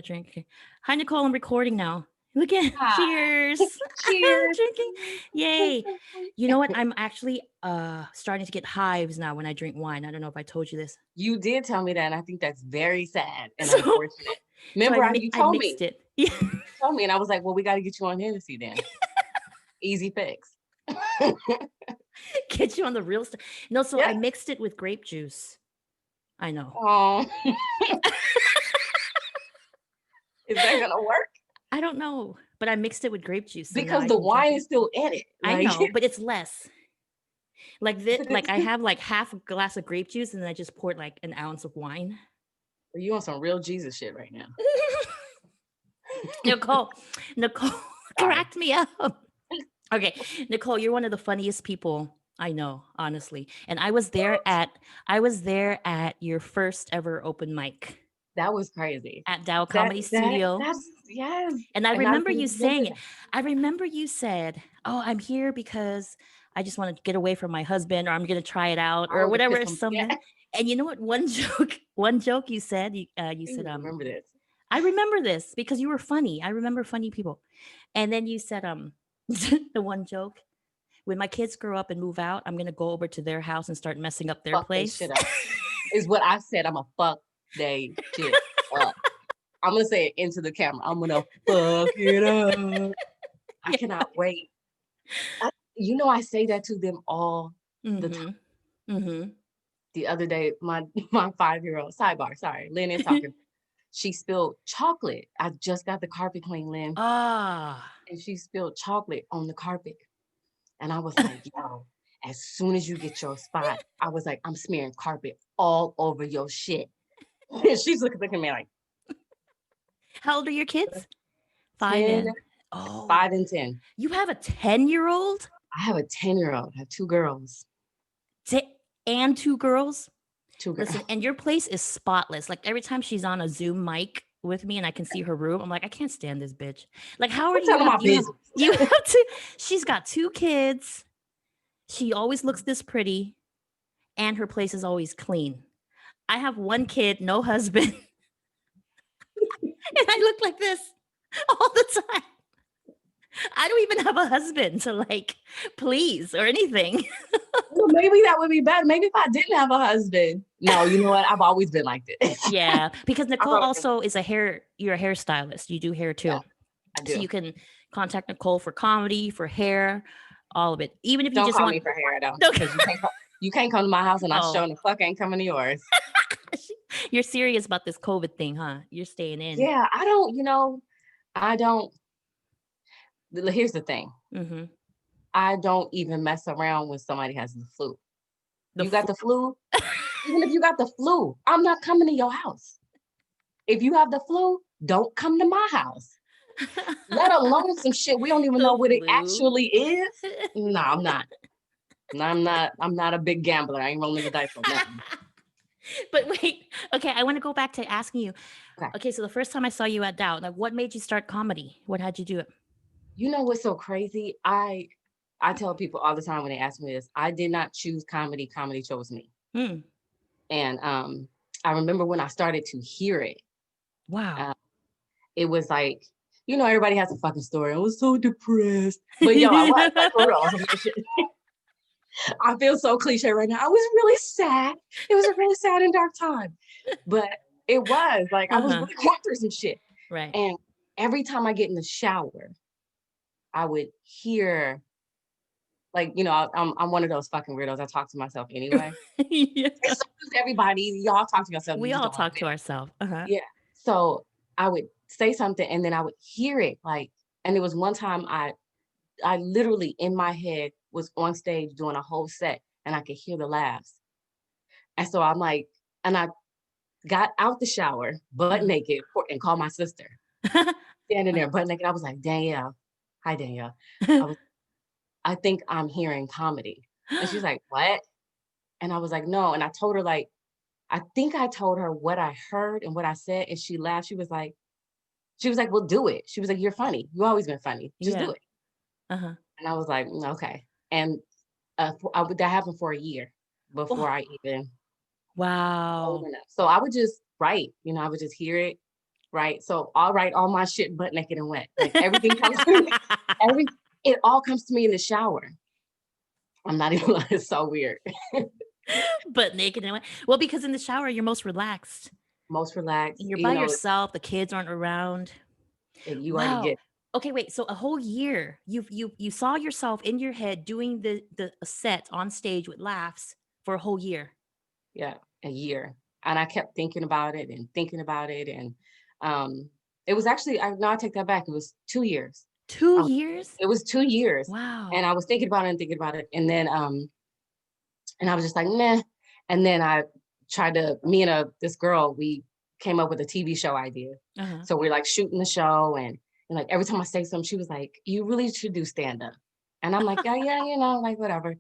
drink. Okay. Hi, Nicole. I'm recording now. Look at Hi. cheers. Cheers. Drinking. Yay. You know what? I'm actually starting to get hives now when I drink wine. I don't know if I told you this. You did tell me that, and I think that's very sad and So unfortunate. so Remember, you I told mixed me. it. Yeah. You told me, and I was like, "Well, we got to get you on Hennessy then. Easy fix." Get you on the real stuff. No, so Yeah. I mixed it with grape juice. I know. Oh, is that gonna work? I don't know, but I mixed it with grape juice, so now Because I the can drink wine it. is still in it. I Like, know, but it's less. Like this, but like it's I have like half a glass of grape juice, and then I just poured like an ounce of wine. you on some real Jesus shit right now. Nicole, Nicole Sorry. cracked me up. Okay, Nicole, you're one of the funniest people I know, honestly. And I was there at your first ever open mic That was crazy. at Dow Comedy Studio. That's yes. And I And I remember can you remember saying it. that. I remember you said, "Oh, I'm here because I just want to get away from my husband, or I'm going to try it out, I or wanted to piss whatever." some. Yeah, Something. And you know what? One joke you said. You I said, remember this. I remember this because you were funny. I remember funny people. And then you said, the one joke, when my kids grow up and move out, I'm gonna go over to their house and start messing up their Fuck they place. shit up. Is what I said. I'm a fuck they shit up. I'm gonna say it into the camera. I'm gonna fuck it up. I Yeah. cannot wait. I say that to them all the time. Mm-hmm. Mm-hmm. The other day, my 5-year-old sidebar. Sorry, Lynn is talking. She spilled chocolate. I just got the carpet clean, Lynn, Ah. and she spilled chocolate on the carpet. And I was like, yo, as soon as you get your spot, I was like, I'm smearing carpet all over your shit. And she's looking at me like, How old are your kids? Five 10, and oh, 5 and 10. you have a 10-year-old I have a 10-year-old. I have 2 girls. And two girls. 2 girls. Listen, and your place is spotless. Like every time she's on a Zoom mic with me and I can see her room, I'm like, I can't stand this bitch. Like, how I'm do telling my business. you have to? She's got 2 kids. She always looks this pretty, and her place is always clean. I have 1 kid, no husband, and I look like this all the time. I don't even have a husband to like please or anything. Well, maybe that would be better. Maybe if I didn't have a husband. No, you know what? I've always been like this. Yeah, because I've Nicole always been like also is you're a hairstylist. You do hair this. Yeah, too. I So do. you can contact Nicole for comedy, for hair, all of it. Even if you Don't just call want me for hair though, no, because you can't come to my house and I oh, sure the fuck ain't coming to yours. you're serious about this COVID thing, huh? You're staying in. Yeah, I don't. Here's the thing. Mm-hmm. I don't even mess around when somebody has the flu. The You got the flu? Even if you got the flu, I'm not coming to your house. If you have the flu, don't come to my house. Let alone some shit we don't even know the what it flu. actually is. No, I'm not. No, I'm not a big gambler. I ain't rolling the dice on that one. But wait, okay, I want to go back to asking you. Okay. Okay, so the first time I saw you at Dow, like what made you start comedy? What had you do it? You know what's so crazy? I tell people all the time when they ask me this, I did not choose comedy. Comedy chose me. Hmm. And I remember when I started to hear it, Wow. uh, it was like, everybody has a fucking story. I was so depressed. But yo, I was like for real. I was on that shit. I feel so cliche right now. I was really sad. It was a really sad and dark time. But it was like I was Uh-huh. really going through some shit. Right. And every time I get in the shower, I would hear like, I'm one of those fucking weirdos. I talk to myself anyway. Yeah. And so does everybody. Y'all talk to yourself. You We just all don't want to talk admit to ourselves. Uh-huh. it. Yeah. So I would say something and then I would hear it like, and it was one time I literally in my head was on stage doing a whole set and I could hear the laughs. And so I'm like, and I got out the shower butt Uh-huh. naked and called my sister standing there butt naked. I was like, Danielle, hi Danielle. I think I'm hearing comedy. And she's like, what? And I was like, no. And I told her like, I think I told her what I heard and what I said. And she laughed. She was like, well, do it. She was like, you're funny. You've always been funny. Just do Yeah. it. Uh-huh. And I was like, okay. And that happened for a year before Oh, I even old wow. enough. So I would just write, I would just hear it. right? So I'll write all my shit butt naked and wet. Like everything comes to me, every it all comes to me in the shower. I'm not even lying, it's so weird. But naked and well, because in the shower, you're most relaxed. Most relaxed, And you're you by know, yourself, the kids aren't around. you already Wow. get Okay, wait, so a whole year, you saw yourself in your head doing the set on stage with laughs for a whole year. yeah, a year. And I kept thinking about it and thinking about it. And um, it was actually, I no, I take that back. It was 2 years. 2 I was, years? it was 2 years. And Wow. I was thinking about it and thinking about it. And I was just like, meh. And then I tried to, me and this girl, we came up with a TV show idea. Uh-huh. So we're like shooting the show. And like every time I say something, she was like, you really should do stand up. And I'm like, yeah, yeah, like whatever.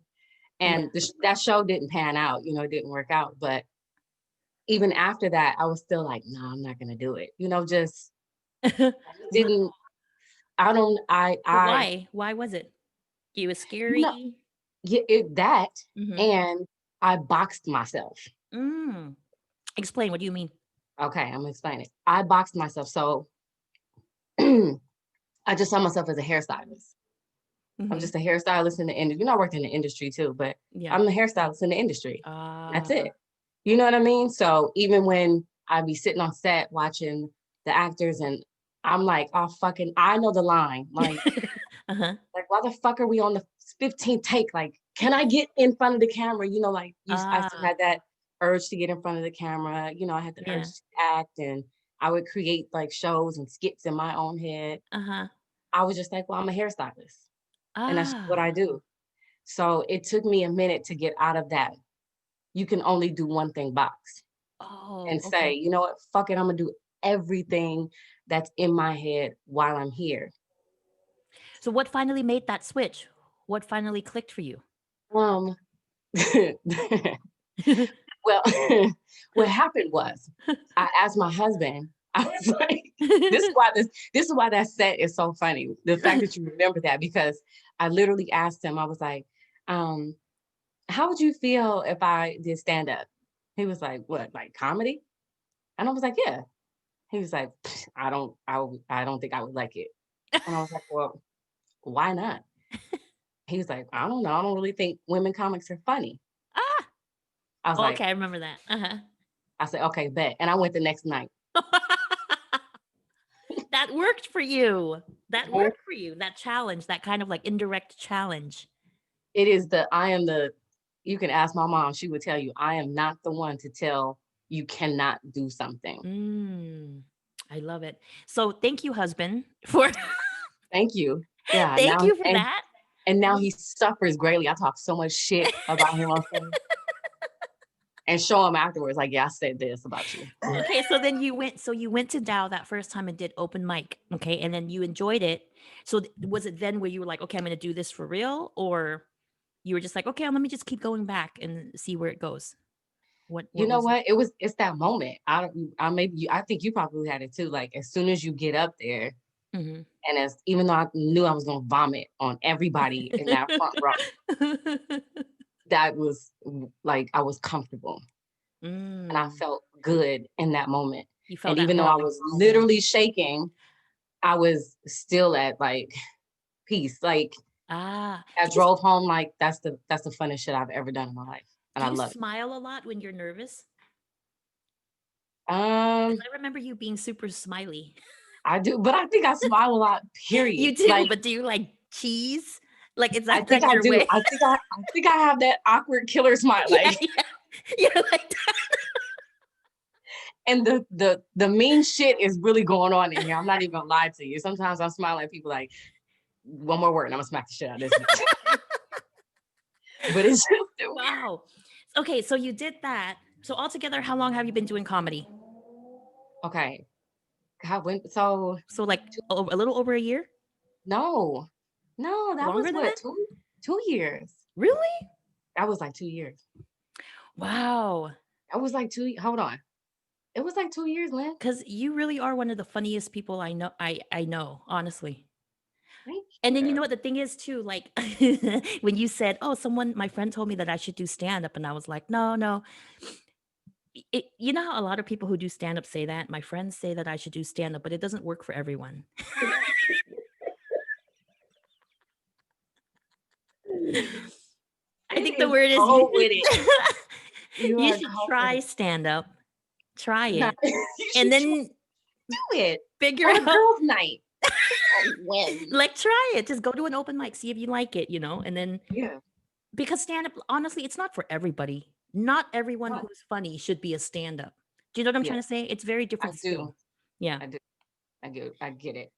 Yeah. And that show didn't pan out, it didn't work out. But even after that, I was still like, no, I'm not gonna do it. Just I just Wow. didn't. I don't. But why? Why was it? It was No, scary? yeah, that, Mhm. and I boxed myself. Mm. Explain, what do you mean? Okay, I'm gonna explain it. I boxed myself, so I just saw myself as a hairstylist. I'm Mhm. just a hairstylist in the industry. I worked in the industry too, but Yeah. I'm the hairstylist in the industry. That's Ah. it. You know what I mean? So even when I be sitting on set watching the actors and I'm like, oh fucking, I know the line. Uh-huh. Why the fuck are we on the 15th take? Like, can I get in front of the camera? I still Ah, had that urge to get in front of the camera. I had the urge yeah. to act and I would create like shows and skits in my own head. Uh-huh. I was just like, well, I'm a hairstylist and that's what Ah. I do. So it took me a minute to get out of that. You can only do one thing box Oh, and say, okay. you know what, fuck it, I'm gonna do everything that's in my head while I'm here. So what finally made that switch? What finally clicked for you? Um, well, what happened was I asked my husband, I was like, this is why that set is so funny. The fact that you remember that, because I literally asked him, I was like, um, how would you feel if I did stand up? He was like, what, like comedy? And I was like, yeah. He was like, I don't think I would like it. And I was like, well, why not? He was like, I don't know. I don't really think women comics are funny. Ah! I was Oh, like, okay, I remember that. Uh-huh. I said, okay, bet. And I went the next night. That worked for you. That Mhm. worked for you. That challenge, that kind of like indirect challenge. It is I am you can ask my mom, she would tell you, I am not the one to tell you cannot do something. Mm, I love it. So thank you, husband, for Thank you. Yeah. thank you for that. And now Ye he suffers greatly. I talk so much shit about him on stage and show him afterwards, like, yeah, I said this about you. Okay, so you went to Dow that first time and did open mic, okay, and then you enjoyed it. So was it then where you were like, okay, I'm gonna do this for real, or you were just like, okay, let me just keep going back and see where it goes. You What know was it? what? It's that moment. I think you probably had it too. Like as soon as you get up there, Mhm. and as even though I knew I was gonna vomit on everybody in that front row, that was like I was comfortable and I Mm, felt good in that moment. you felt And at even though I home. was literally shaking, I was still at like peace. Like Ah, I drove home like that's the funnest shit I've ever done in my life. And do I you love it. smile a lot when you're nervous? Because Um, I remember you being super smiley. I do, but I think I smile a lot, period. You do, Like but do you like cheese? Like, is I that think like I your do. way? I think I have that awkward killer smile. Yeah, Like yeah. Yeah, like and the mean shit is really going on in here. I'm not even gonna lie to you. Sometimes I smile at people like one more word and I'm gonna smack the shit out of this bitch. But it's just wow. Okay, so you did that. So altogether, how long have you been doing comedy? okay. God, so So like a little over a year? no, no, that was Longer than what, that? 2 years. Really? That was like 2 years. Wow. That was like hold on. It was like 2 years, Lynn. Because you really are one of the funniest people I know, honestly. Thank And then you know you. what the thing is too, like when you said, "Oh, someone my friend told me that I should do stand up," and I was like, "No, no." You know how a lot of people who do stand up say that? My friends say that I should do stand up, but it doesn't work for everyone. I It think the is word is cold with it. You you are should cold with try it. stand up. Try Nah, it. you And should try then to do it figure on a out girls' night. When? like try it. Just go to an open mic, see if you like it, and then Yeah. because stand up honestly, it's not for everybody. Not everyone What? who's funny should be a stand up. Do you know what I'm Yeah, trying to say? It's very I different skill. do. Yeah. I do. I get it.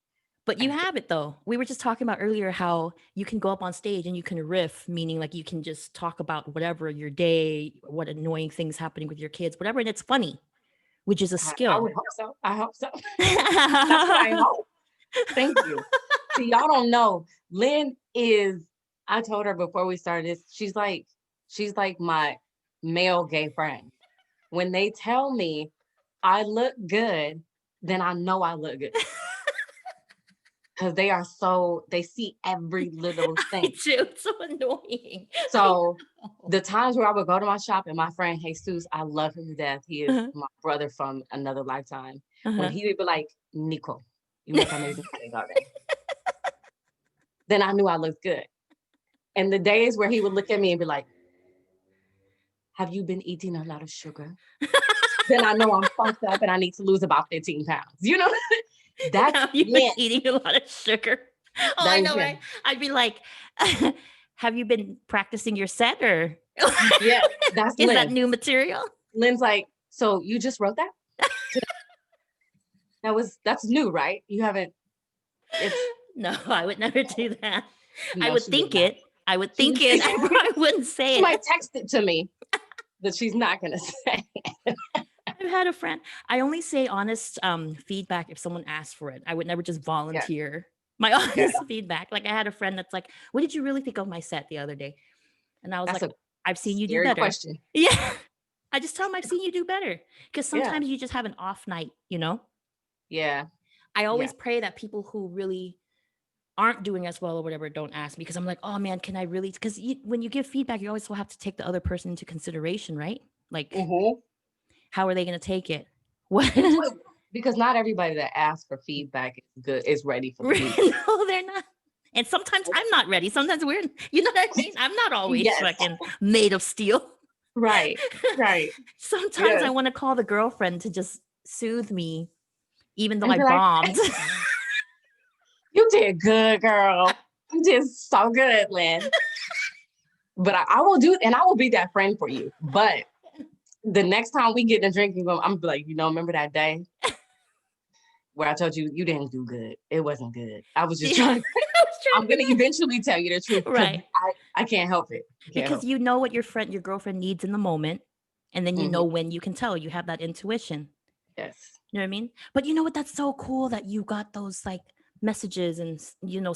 But I you get have it though. We were just talking about earlier how you can go up on stage and you can riff, meaning like you can just talk about whatever your day, what annoying things happening with your kids, whatever, and it's funny, which is a I skill. would hope so. I hope so. That's what I hope. Thank you. See, y'all don't know. Lynn is, I told her before we started this, she's like my male gay friend. When they tell me I look good, then I know I look good. Because they see every little I thing. do. It's so annoying. I So know. the times where I would go to my shop and my friend Jesus, I love him to death. He is Uh-huh. my brother from another lifetime. When Uh-huh. he would be like, Nico, you make amazing cake already. Then I knew I looked good. And the days where he would look at me and be like, have you been eating a lot of sugar? Then I know I'm fucked up and I need to lose about 15 pounds. That's Have you been Lynn. eating a lot of sugar? Oh, That I is know, right? him. I'd be like, have you been practicing your set or Yes, that's is that Lynn. new material? Lynn's like, so you just wrote that? That's new, right? You haven't, it's No, I would never do that. I no, would she would think not. it. I would She think would it. I probably wouldn't say she it. might text it to me, but she's not gonna say. I've had a friend. I only say honest feedback if someone asks for it. I would never just Yeah, volunteer my yeah. honest feedback. Like I had a friend that's like, "What did you really think of my set the other day?" And I was That's like, a "I've seen you do scary better." question. Yeah. I just tell them I've seen you do better because Yeah, sometimes you just have an off night. yeah, I yeah. always pray that people who really aren't doing as well or whatever don't ask me because I'm like, oh man, can I really? Because when you give feedback, you always will have to take the other person into consideration, right? Like, Hmm. how are they going to take it? What? Because not everybody that asks for feedback is ready for the feedback. No, they're not. And sometimes I'm not ready. Sometimes you know what I mean? I'm not always Yes, fucking made of steel. right, right. Sometimes Yes, I want to call the girlfriend to just soothe me, even though and I be like, bombed. you did good, girl. You did so good, Lynn. But I will do, and I will be that friend for you. But the next time we get in a drinking room, I'm like, remember that day where I told you you didn't do good. It wasn't good. I was just Yeah, I trying. was trying I'm to be gonna eventually tell you the truth because right. I can't help it. I can't Because help you know what your girlfriend needs in the moment, and then it. you Hmm. know when you can tell. You have that intuition. Yes. You know what I mean? But you know what? That's so cool that you got those like messages and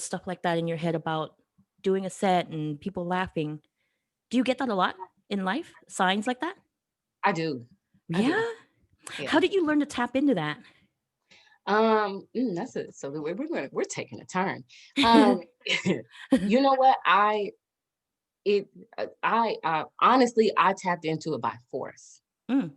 stuff like that in your head about doing a set and people laughing. Do you get that a lot in life? Signs like that? I do. I Yeah. do. Yeah. How did you learn to tap into that? That's it. So we're taking a turn. Um, you know what? It I honestly I tapped into it by force. Mm.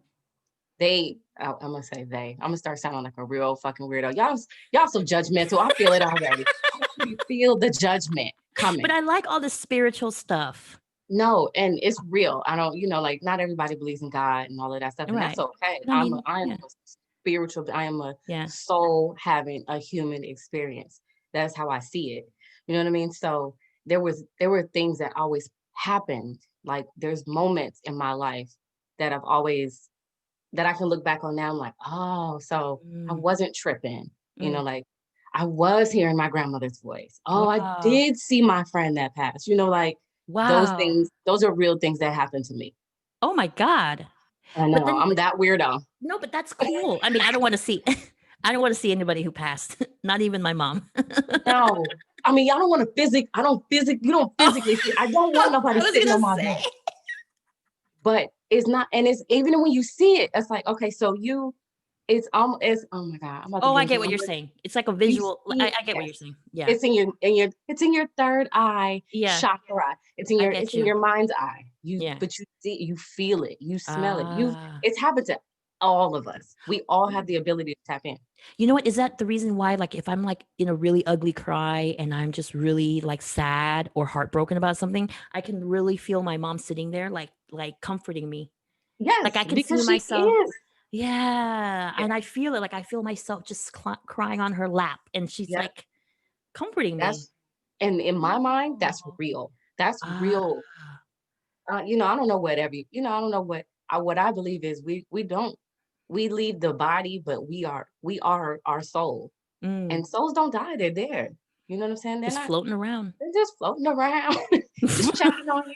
I'm gonna say they. I'm gonna start sounding like a real fucking weirdo. Y'all so judgmental. I feel it already. I already feel the judgment But coming. I like all the spiritual stuff. No, and it's real. I don't, like not everybody believes in God and all of that stuff, and that's Right. okay. I mean, I am yeah. a spiritual. I am a Yeah. soul having a human experience. That's how I see it. You know what I mean? So there were things that always happened. Like there's moments in my life that I've always that I can look back on now. I'm like, oh, so I Mm. wasn't tripping. Mm. Like I was hearing my grandmother's voice. Oh, I Wow. did see my friend that passed. Like those Wow. things, those are real things that happened to me. Oh my God. I But know. then I'm that weirdo. no, but that's cool. I mean, I don't want to see I don't want to see anybody who passed, not even my mom. No. I mean, y'all don't want to you don't Oh, physically see. I don't want nobody I was sitting gonna on my say. back. But it's not, and it's even when you see it, it's like, okay, so it's oh my God, I'm about to Oh, get I into get it. what you're saying. It's like a You visual. see it, I get what you're yes. saying. Yeah. It's in your third eye Yeah. chakra. I get It's in you. your mind's eye. Yeah. But you see, you feel it, you smell it. Ah. It's happened to all of us. We all have the ability to tap in. You know what? Is that the reason why, like, if I'm like in a really ugly cry and I'm just really like sad or heartbroken about something, I can really feel my mom sitting there, like comforting me. Like I Yes, can see because she myself. is. Yeah, Yeah, and I feel it. Like I feel myself just crying on her lap, and she's yeah. like comforting me. That's and in my mind, that's Oh. real. That's Ah. real. I don't know I don't know what I believe is we don't we leave the body, but we are our soul. Mm. And souls don't die, they're there. You know what I'm saying? Just floating around. They're just floating around, just checking on you,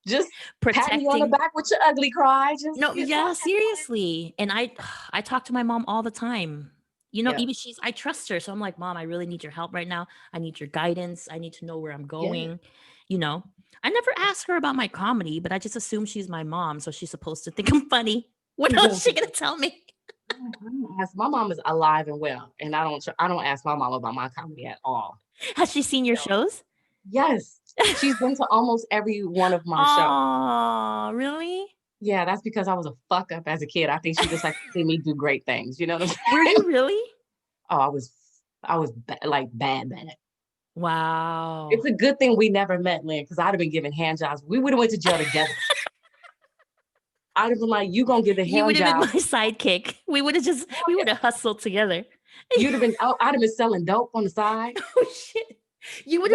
just patting you on the Protecting. back with your ugly cry, just No, you know, yeah, checking on it. seriously. And I talk to my mom all the time. You know, Yeah, even I trust her. So I'm like, "Mom, I really need your help right now. I need your guidance. I need to know where I'm yeah. going." You know. I never ask her about my comedy, but I just assume she's my mom, so she's supposed to think I'm funny. What She's else gonna is she think gonna that tell me? I don't ask my mom is alive and well, and I don't ask my mom about my comedy at all. Has she seen your No. shows? Yes, she's been to almost every one of my shows. Oh, really? Yeah, that's because I was a fuck up as a kid. I think she just liked to see me do great things, you know what I'm Were saying? you really? Oh, I was like bad. It's Wow. a good thing we never met, Lynn, because I'd have been giving hand jobs. We would have went to jail together. I'd have been like, "You gonna give the You would hand have been my jobs?" sidekick. We would have hustled together. You'd have been I'd have been selling dope on the side. Oh shit. Yes. You would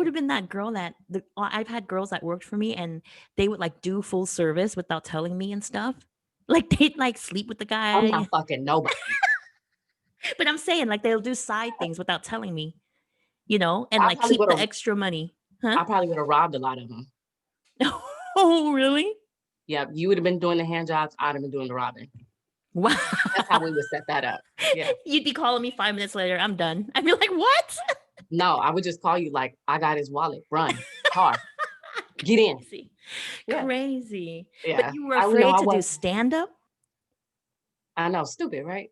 have been that girl that I've had girls that worked for me and they would like do full service without telling me and stuff. Like they'd like sleep with the I'm guy. not fucking nobody. But I'm saying like they'll do side things without telling me, and I like probably keep would the have extra money. Huh? I probably would have robbed a lot of them. Oh, really? Yeah, you would have been doing the hand jobs, I'd have been doing the robbing. Wow. That's how we would set that up. Yeah. You'd be calling me 5 minutes later. I'm done. I'd be like, what? No, I would just call you like, "I got his wallet. Run. Car. Get in." Crazy. Yeah. Crazy. But Yeah. you were I know afraid I to do was stand up? I know, stupid, right?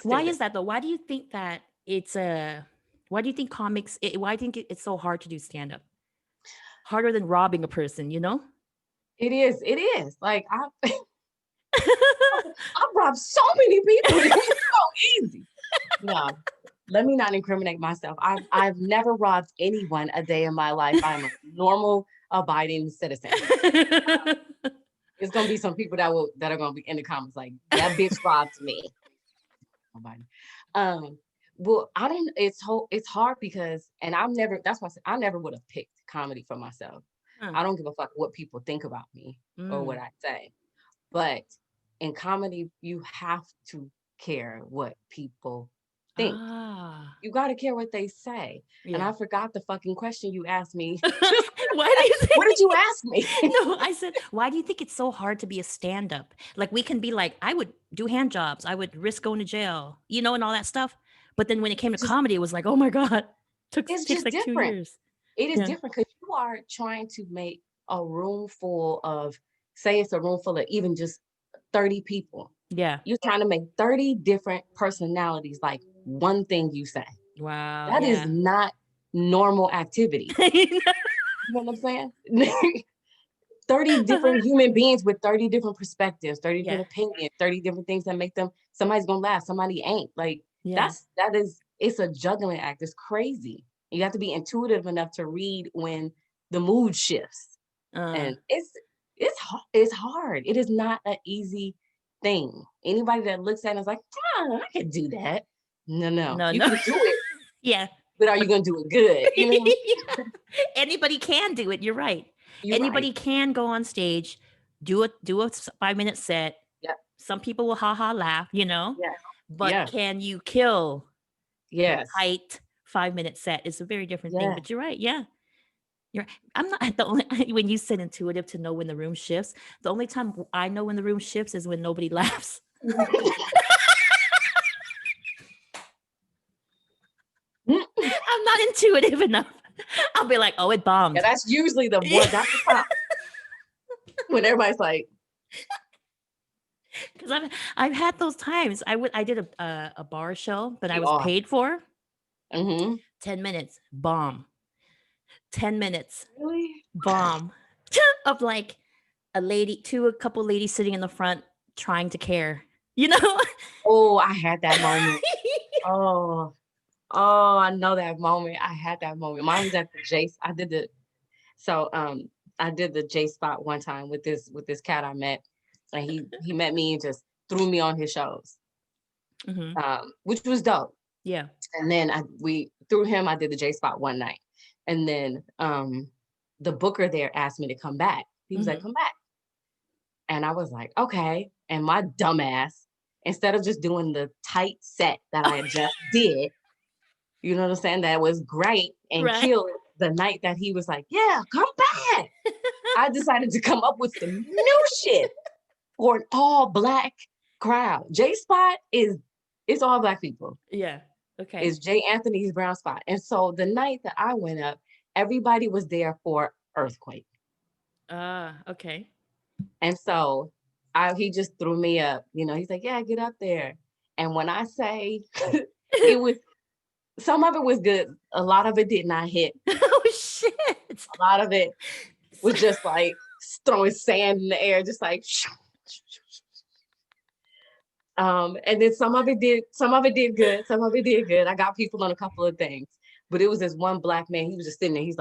Why Stupid. is that though? Why do you think that it's a why do you think why do you think it's so hard to do stand up? Harder than robbing a person, you know? It is. Like I've robbed so many people. It was so easy. No, let me not incriminate myself. I've never robbed anyone a day in my life. I'm a normal, abiding citizen. It's gonna be some people that are gonna be in the comments like that bitch robbed me. Nobody. Um, well, I don't. It's hard because, and I've never. That's why I said I never would have picked comedy for myself. Huh. I don't give a fuck what people think about me or what Mm. I say. But in comedy, you have to care what people think. Ah. You got to care what they say. And Yeah. I forgot the fucking question you asked me. Why do you What did think you ask me? No, I said, why do you think it's so hard to be a stand-up? Like we can be like, I would do hand jobs, I would risk going to jail, and all that stuff. But then when it came to Just comedy, it was like, oh my God, it's takes just like 2 different. years. It is Yeah. different because you are trying to make a room full of, say it's a room full of even just 30 people. Yeah. You're trying to make 30 different personalities like one thing you say. Wow. That is Yeah. not normal activity. You know what I'm saying? 30 different human beings with 30 different perspectives, 30 different Yeah. opinions, 30 different things that make them somebody's gonna laugh, somebody ain't. Like Yeah. it's a juggling act. It's crazy. You have to be intuitive enough to read when the mood shifts. Uh, And it's hard. It is not an easy thing. Anybody that looks at it is like, I can do that. No. no, You no. can do it, Yeah. but are you But gonna do it good? You know, yeah. Anybody can do it. You're right. you're right. Anybody can go on stage, do a 5 minute set. Yep. Some people will ha ha laugh, Yes. but Yes. can you kill a Yes. tight 5 minute set? It's a very different thing. Yes. But you're right. Yeah. I'm not the only when you said intuitive to know when the room shifts. The only time I know when the room shifts is when nobody laughs. I'm not intuitive enough. I'll be like, oh, it Yeah, bombed. that's usually that's the time when everybody's like, Because I've had those times. I did a bar show that I we was are. paid for. Mm-hmm. 10 minutes, bomb. 10 minutes, Really? bomb. of like a couple ladies sitting in the front trying to care, you know? Oh, I had that moment. Oh, oh, I know that moment. I had that moment. Mine was at the J. So I did the J spot one time with this cat I met, and he met me and just threw me on his shows, Hmm. which was dope. Yeah. And then we through him I did the J spot one night, and then the booker there asked me to come back. He was like, Hmm. "Come back," and I was like, "Okay." And my dumbass, instead of just doing the tight set that I had just did, you know what I'm saying, that was great and Right. killed the night that he was like, "Yeah, come back." I decided to come up with some new shit for an all black crowd. J Spot is it's all black people. Yeah. Okay. It's J Anthony's brown spot. And so the night that I went up, everybody was there for Earthquake. Okay. And so he just threw me up. You know, he's like, "Yeah, get up there." And when I say it was some of it was good, a lot of it did not hit. Oh shit. A lot of it was just like throwing sand in the air, just like and then some of it did good, some of it did good. I got people on a couple of things. But it was this one black man, he was just sitting there, he's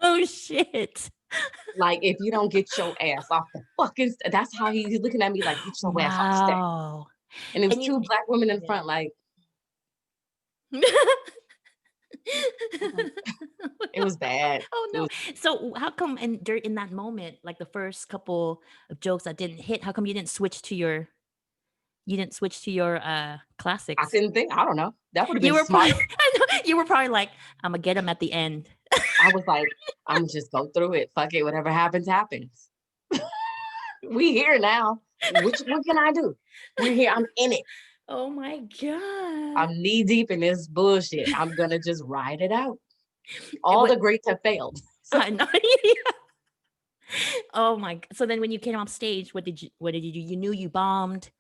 Oh shit. like, if you don't get your ass off the fucking that's how he's looking at me like, "Get your ass off the stage." Wow. And it was And two you black women in yeah. front, like, it was bad. Oh It no. was So how come in that moment, like the first couple of jokes that didn't hit, how come you didn't switch to your I classics? couldn't think. I don't know. That would have You been were probably smart. I know, you were probably like, I'm gonna get him at the end. I was like, "I'm just go through it. Fuck it. Whatever happens, happens." We here now. What can I do? We're here. I'm in it. Oh my god. I'm knee deep in this bullshit. I'm gonna just ride it out. It All wa- the greats have failed. So I know. Oh my so then when you came off stage, what did you do? You knew you bombed?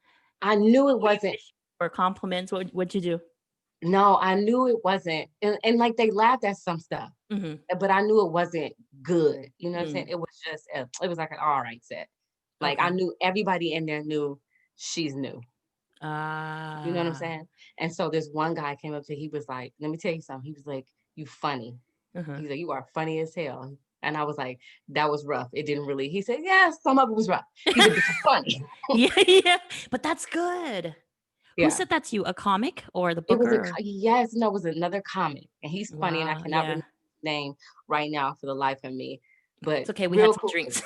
I knew it Were you wasn't. fishing for compliments? What'd you do? No, I knew it wasn't. And like they laughed at some stuff, Mhm. but I knew it wasn't good. You know what I'm saying? Mm. It was just it was like an all right set. Like I Okay. knew everybody in there knew she's new. You know what I'm Ah. saying? And so this one guy came up to, he was like, "Let me tell you something." He was like, "You funny." Uh-huh. He's like, "You are funny as hell." And I was like, "That was rough. It didn't really." He said, "Yeah, some of it was rough." He said, "But you're funny." Yeah, yeah. But that's good. Who Yeah. said that to you? A comic or the It was booker? Or? yes, no, it was another comic. And he's funny and I Wow. cannot Yeah. remember his name right now for the life of me. But It's okay. We had real some cool dude. drinks.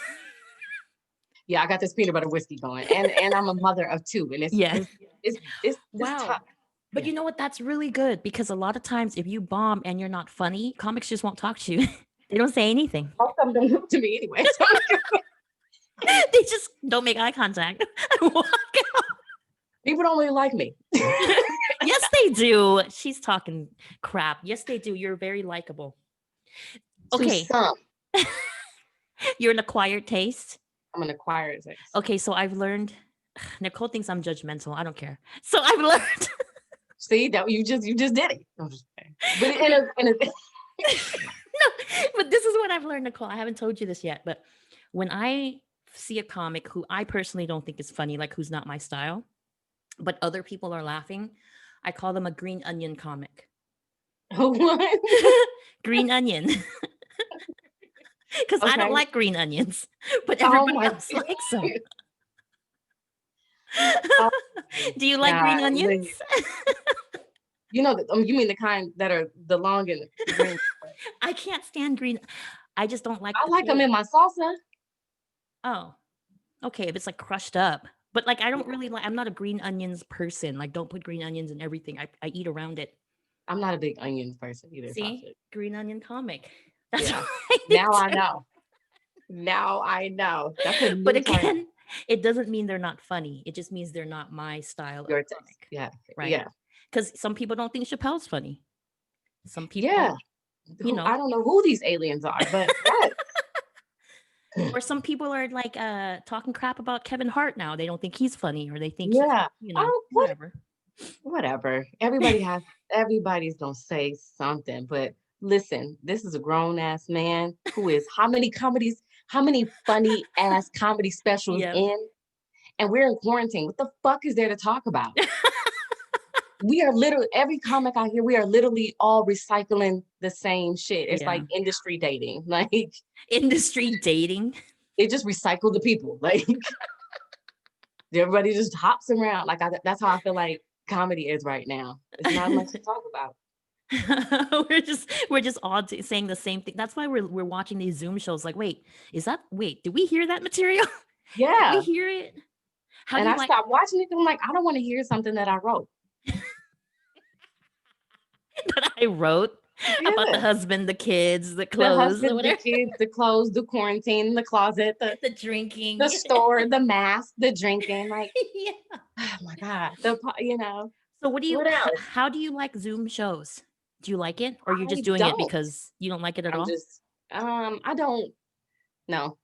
Yeah, I got this peanut butter whiskey going. And I'm a mother of two. And it's Yeah. it's it's Wow. tough. But Yeah. you know what? That's really good because a lot of times if you bomb and you're not funny, comics just won't talk to you. They don't say anything. Most of them don't look to me anyway. So They just don't make eye contact. and walk out. people don't really like me. Yes, they do. She's talking crap. Yes, they do. You're very likable. To Okay. some. You're an acquired taste. I'm an acquired taste. Okay, so I've learned Nikole thinks I'm judgmental. I don't care. So I've learned See that you just did it. I'm just kidding. But in a no, but this is what I've learned, Nicole. I haven't told you this yet, but when I see a comic who I personally don't think is funny, like who's not my style, but other people are laughing, I call them a green onion comic. what? Green onion. Because I don't Okay. like green onions, but Oh everybody my else God. likes them. Oh Do you like green onions? golly. You know, you mean the kind that are the long and green. I can't stand green. I just don't like I the like them in taste. my salsa. Oh, okay. If it's like crushed up, but like I don't Yeah. really like. I'm not a green onions person. Like, don't put green onions in everything. I eat around it. I'm not a big onions person either, so I See, should. green onion comic. That's Yeah. what I need Now I to. know. Now I know. That's a But new term. again, it doesn't mean they're not funny. It just means they're not my style of Your taste. comic, Yeah. right? Yeah. Because some people don't think Chappelle's funny. Some Yeah. people, you I know, don't know who these aliens are, but what? or some people are like talking crap about Kevin Hart now. They don't think he's funny, or they think he's, Yeah. Oh, whatever. whatever. Everybody's gonna say something, but listen, this is a grown ass man who is how many funny ass comedy specials Yep. in, and we're in quarantine. What the fuck is there to talk about? We are literally, every comic I hear, we are literally all recycling the same shit. It's Yeah. like industry dating. Like Industry dating. they just recycle the people. Like everybody just hops around. Like that's how I feel like comedy is right now. It's not much to talk about. we're just all saying the same thing. That's why we're watching these Zoom shows. Like, wait, did we hear that material? Did we Yeah. hear it? How do And you I like stopped watching it. I'm like, I don't want to hear something that I wrote. that I wrote about the Yeah. husband, the kids, the The clothes, or husband, the whatever, kids, the clothes, the quarantine, the closet, the drinking. the store, the mask, the drinking. Like, Yeah. oh my God. So What else? how do you like Zoom shows? Do you like it, or you're just I doing it don't. because you don't like it at I'm all? just, I don't know.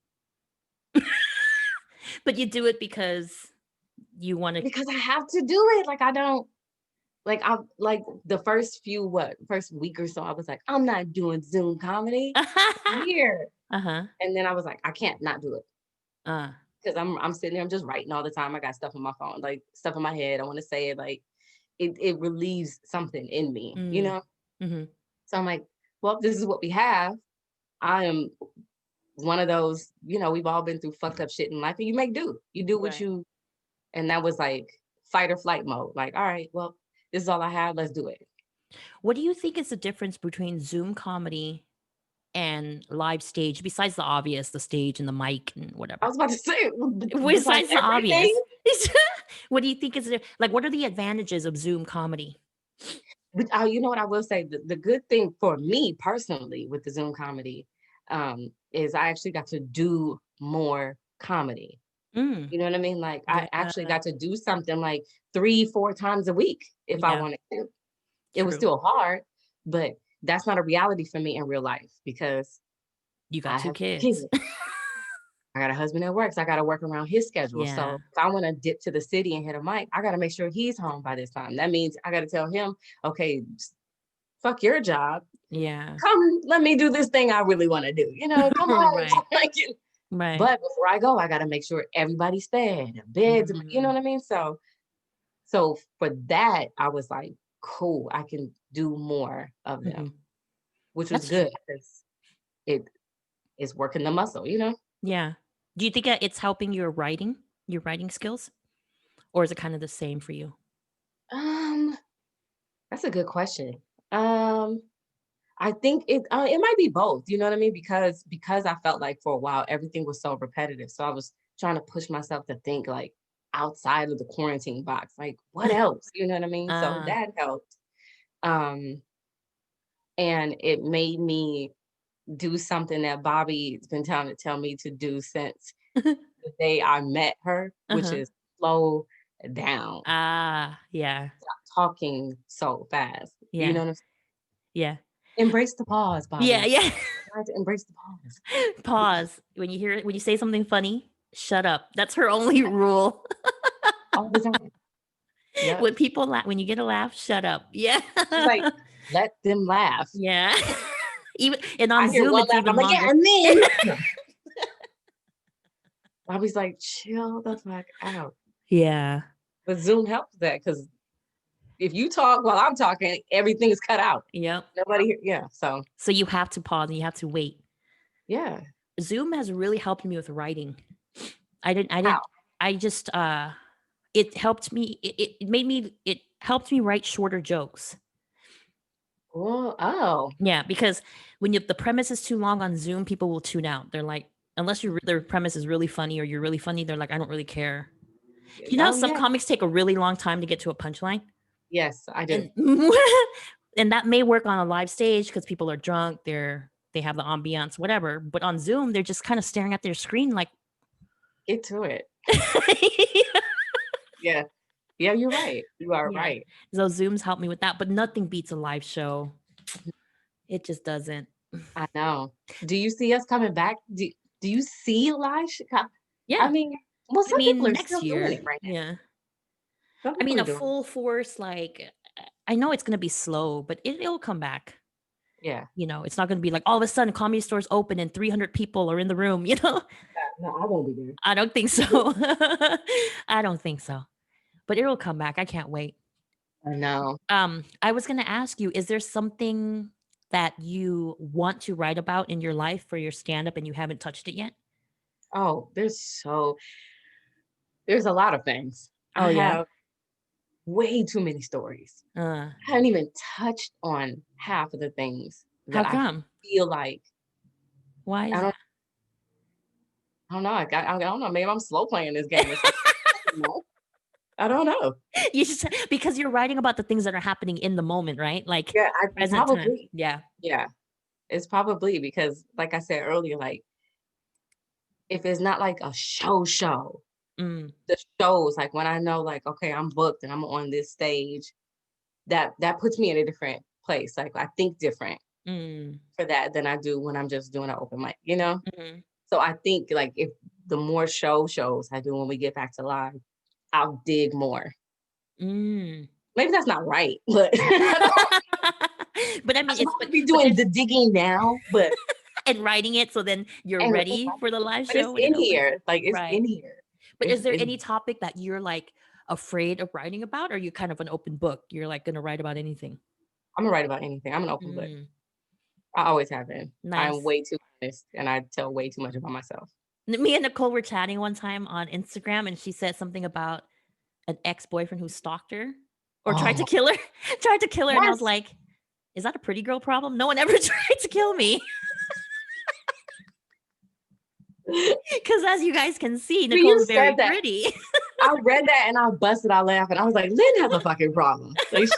But you do it because you want to. Because I have to do it. Like, I don't, like, I like the first week or so, I was like, I'm not doing Zoom comedy. Weird. Uh-huh. And then I was like, I can't not do it. Uh. Because I'm sitting there, I'm just writing all the time. I got stuff on my phone, like stuff in my head. I want to say it, like it relieves something in me, you Mm. know? Mm-hmm. So I'm like, well, if this is what we have, I am one of those, we've all been through fucked up shit in life and you make do. You do what Right. you, and that was like fight or flight mode. Like, all right, well, this is all I have. Let's do it. What do you think is the difference between Zoom comedy and live stage, besides the obvious, the stage and the mic and I whatever? was about to say, besides Besides the obvious, everything, what do you think is like? What are the advantages of Zoom comedy? but you know what I will say, the good thing for me personally with the Zoom comedy is I actually got to do more comedy. Mm, You know what I mean? Like I yeah, actually got to do something like 3-4 times a week if I yeah, wanted to. It was true. still hard, but that's not a reality for me in real life because You got I two have kids. kids. I got a husband that works. I got to work around his schedule. Yeah, So if I want to dip to the city and hit a mic, I got to make sure he's home by this time. That means I got to tell him, okay, fuck your job. yeah. Come, let me do this thing I really want to do. Come on. Right, Like, right. but before I go, I got to make sure everybody's fed, the beds, you know Mhm, what I mean? So for that, I was like, cool, I can do more of them, mhm. which was That's true. good because it is working the muscle. Yeah. Do you think that it's helping your writing skills, or is it kind of the same for you? Um, that's a good question. Um, I think it might be both, you know what I mean? Because I felt like for a while everything was so repetitive. So I was trying to push myself to think like outside of the quarantine box, like what else? You know what I mean? So Uh, that helped. Um, and it made me do something that Bobby's been trying to tell me to do since the day I met her, which uh-huh. is slow down, Ah, yeah, talking so fast. You yeah, know what I'm saying? yeah, Embrace the pause, yeah, Bobby. yeah. Try to embrace the pause. Pause when you say something funny. Shut up. That's her only rule. All the time. Yep. When people laugh, when you get a laugh, shut up. Yeah, She's like, let them laugh. yeah. Even and on I hear Zoom, one it's laugh. I'm even like, yeah, longer. and then no. Bobby's like, chill the fuck out. Yeah, But Zoom helps that because if you talk while I'm talking, everything is cut out. yep. Nobody, yeah. So So you have to pause and you have to wait. yeah. Zoom has really helped me with writing. I How? didn't I just it helped me it helped me write shorter jokes. Oh, Yeah, because when the premise is too long on Zoom, people will tune out. They're like, unless their premise is really funny or you're really funny, they're like, I don't really care. You know how oh some yeah. comics take a really long time to get to a punchline? Yes, I do. And and that may work on a live stage because people are drunk, they have the ambiance, whatever. But on Zoom, they're just kind of staring at their screen like Get to it. Yeah. Yeah, you're right. You are yeah. right. So Zooms help me with that, but nothing beats a live show. It just doesn't. I know. Do you see us coming back? Do you see live? I Yeah. mean, well, I some people mean, are next still doing year. it right now. Yeah. Some I people mean, are a doing it. full force, like, I know it's going to be slow, but it'll come back. Yeah. You know, it's not going to be like all of a sudden comedy stores open and 300 people are in the room, you know? No, I won't be there. I don't think so. I don't think so. But it'll come back. I can't wait. I know. I was going to ask you, is there something that you want to write about in your life for your stand up and you haven't touched it yet? Oh, there's a lot of things. Oh I yeah. have way too many stories. Uh, I haven't even touched on half of the things how that I come? feel like Why I is don't that? I don't know. I don't know. Maybe I'm slow playing this game or something. I don't know. You just because you're writing about the things that are happening in the moment, right? Like Yeah, I present time. probably. Yeah. Yeah, it's probably because, like I said earlier, like if it's not like a show, Mm, the shows, like when I know, like, okay, I'm booked and I'm on this stage, that puts me in a different place. Like I think different mm, for that than I do when I'm just doing an open mic, you know? mhm, So I think like if the more shows I do when we get back to live, I'll dig more. mm. Maybe that's not right, but But I I'm mean, supposed to be but doing there's the digging now, but and writing it so then you're and ready for the live but it's show when it in opens. here. Like it's Right. in here. But is there It's any topic that you're like afraid of writing about, or are you kind of an open book? You're like gonna write about anything? I'm gonna write about anything. I'm an open book. Mm, I always have been. I'm nice. way too honest and I tell way too much about myself. Me and Nicole were chatting one time on Instagram, and she said something about an ex-boyfriend who stalked her or tried to Oh, kill her. Tried to kill her, and I was yes. like, "Is that a pretty girl problem? No one ever tried to kill me." Because as you guys can see, When you Nicole's very said that, pretty. I read that and I busted out laughing. I was like, Lynn has a fucking problem. Like she's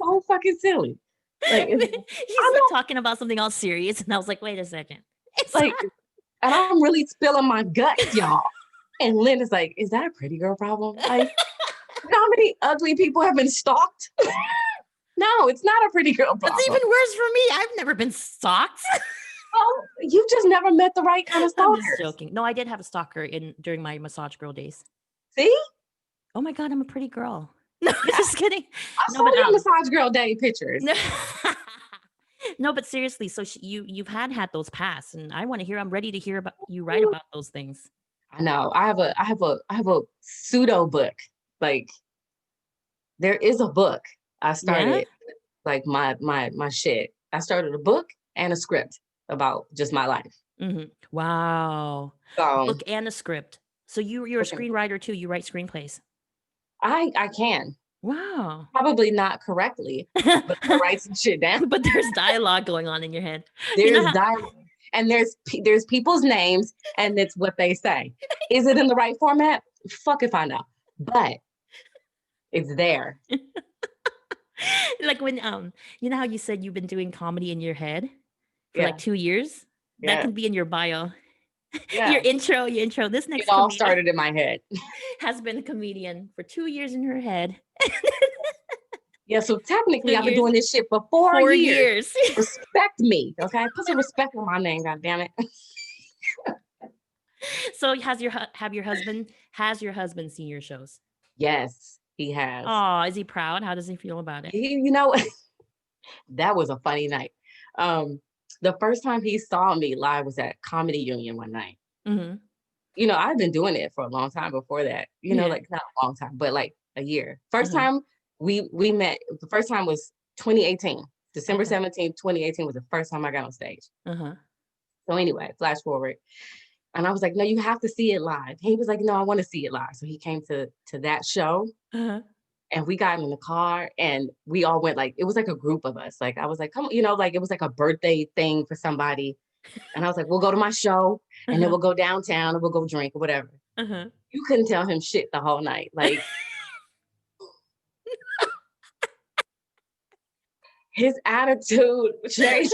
so fucking silly. Like She's I like know, talking about something all serious, and I was like, "Wait a second." It's like, and I'm really spilling my guts, y'all. And Lynn is like, is that a pretty girl problem? Like, how many ugly people have been stalked? No, it's not a pretty girl That's problem. even worse for me. I've never been stalked. Oh, you just never met the right kind of I'm just stalkers. joking. No, I did have a stalker during my massage girl days. See? Oh my god, I'm a pretty girl. No, Yeah, just kidding. I No, saw but your massage girl day pictures. no, no, but seriously. So you've had those past, and I want to hear. I'm ready to hear about you write about those things. I know. I have a pseudo book. Like there is a book. I Yeah. started like my shit. I started a book and a script about just my life. Wow. So Book and a script. So you're a okay, screenwriter too. You write screenplays. I can Wow. probably not correctly, but I write some shit down. But there's dialogue going on in your head. You know There's how dialogue and there's people's names and it's what they say. Is it in the right format? Fuck if I know. But it's there. like when you know how you said you've been doing comedy in your head for like Yeah. 2 years? That Yeah. can be in your bio. Yeah. Your intro. This It next all comedian started in my head. has been a comedian for 2 years in her head. Yeah, so 2 technically I've been years, doing this shit for 4 4 years. years. Respect me, okay? Put some respect on my name, god damn it. So has your husband seen your shows? Yes, he has. Oh, is he proud? How does he feel about it? You know, that was a funny night. The first time he saw me live was at Comedy Union one night. Mhm. You know, I've been doing it for a long time before that. You know, Yeah. like not a long time, but like a year. First Uh-huh. time we met, the first time was 2018. December Okay. 17th, 2018 was the first time I got on stage. Uh-huh. So anyway, flash forward. And I was like, no, you have to see it live. He was like, no, I want to see it live. So he came to that show Uh-huh. and we got in the car and we all went, like, it was like a group of us. Like I was like, come on, you know, like it was like a birthday thing for somebody. And I was like, we'll go to my show and then Uh-huh. we'll go downtown and we'll go drink or whatever. Uh-huh. You couldn't tell him shit the whole night. Like his attitude changed.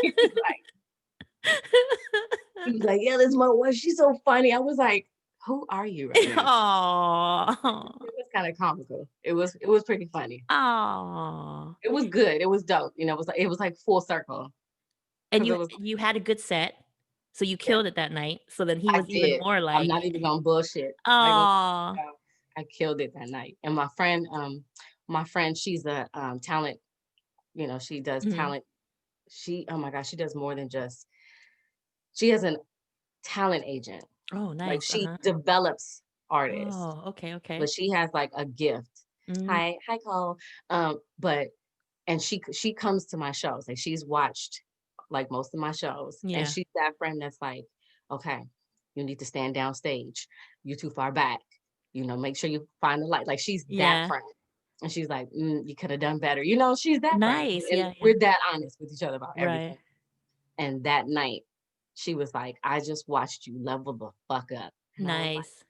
He was like, yeah, this my wife. She's so funny. I was like, who are you right now? Aw. It was kind of comical. It was pretty funny. Aw. It was good. It was dope. You know, it was like full circle. And Because it was you had a good set, so you yeah, killed it that night, so then he I was even did. more I'm like, not even gonna bullshit. I go "Aw." I killed it that night. And my friend, she's a talent, you know, she does Mhm. talent oh my gosh, she does more than just, she has an talent agent. Oh, Like nice. she develops artists, Oh, okay, but okay. she has like a gift. Mm, Hi, Cole. But and she comes to my shows. Like she's watched like most of my shows, and yeah. she's that friend that's like, okay, you need to stand downstage. You're too far back. Make sure you find the light. Like she's that Yeah. friend. And she's like, you could have done better. She's that friend. Nice. And Yeah, yeah. we're that honest with each other about Right. everything. And that night, she was like, I just watched you level the fuck up. And I was like, Nice.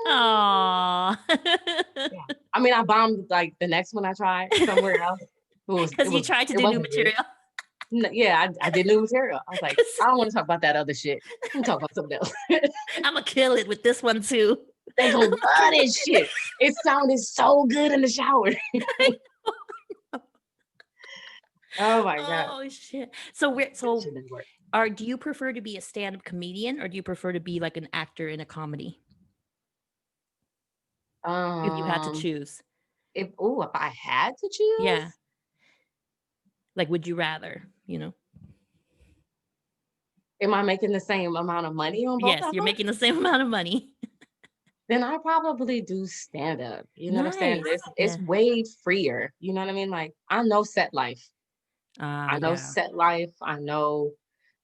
Aw. yeah. I mean, I bombed like the next one I tried somewhere else. Because you tried to It do new wasn't good. material. Yeah, I did new material. I was like, 'Cause I don't want to talk about that other shit. I'm talking about something else. I'ma kill it with this one too. They gonna love this shit. It sounded so good in the shower. Oh my God. Oh shit. So we're That so shit didn't work. do you prefer to be a stand-up comedian or do you prefer to be like an actor in a comedy? If you had to Um, choose. if I had to Yeah. choose, Like would you rather? am I making the same amount of money on both Yes, of you're them? making the same amount of money. Then I probably do stand up. You know what I'm saying? Nice. It's Yeah. way freer. You know what I mean? Like I know set life. I know Yeah. set life. I know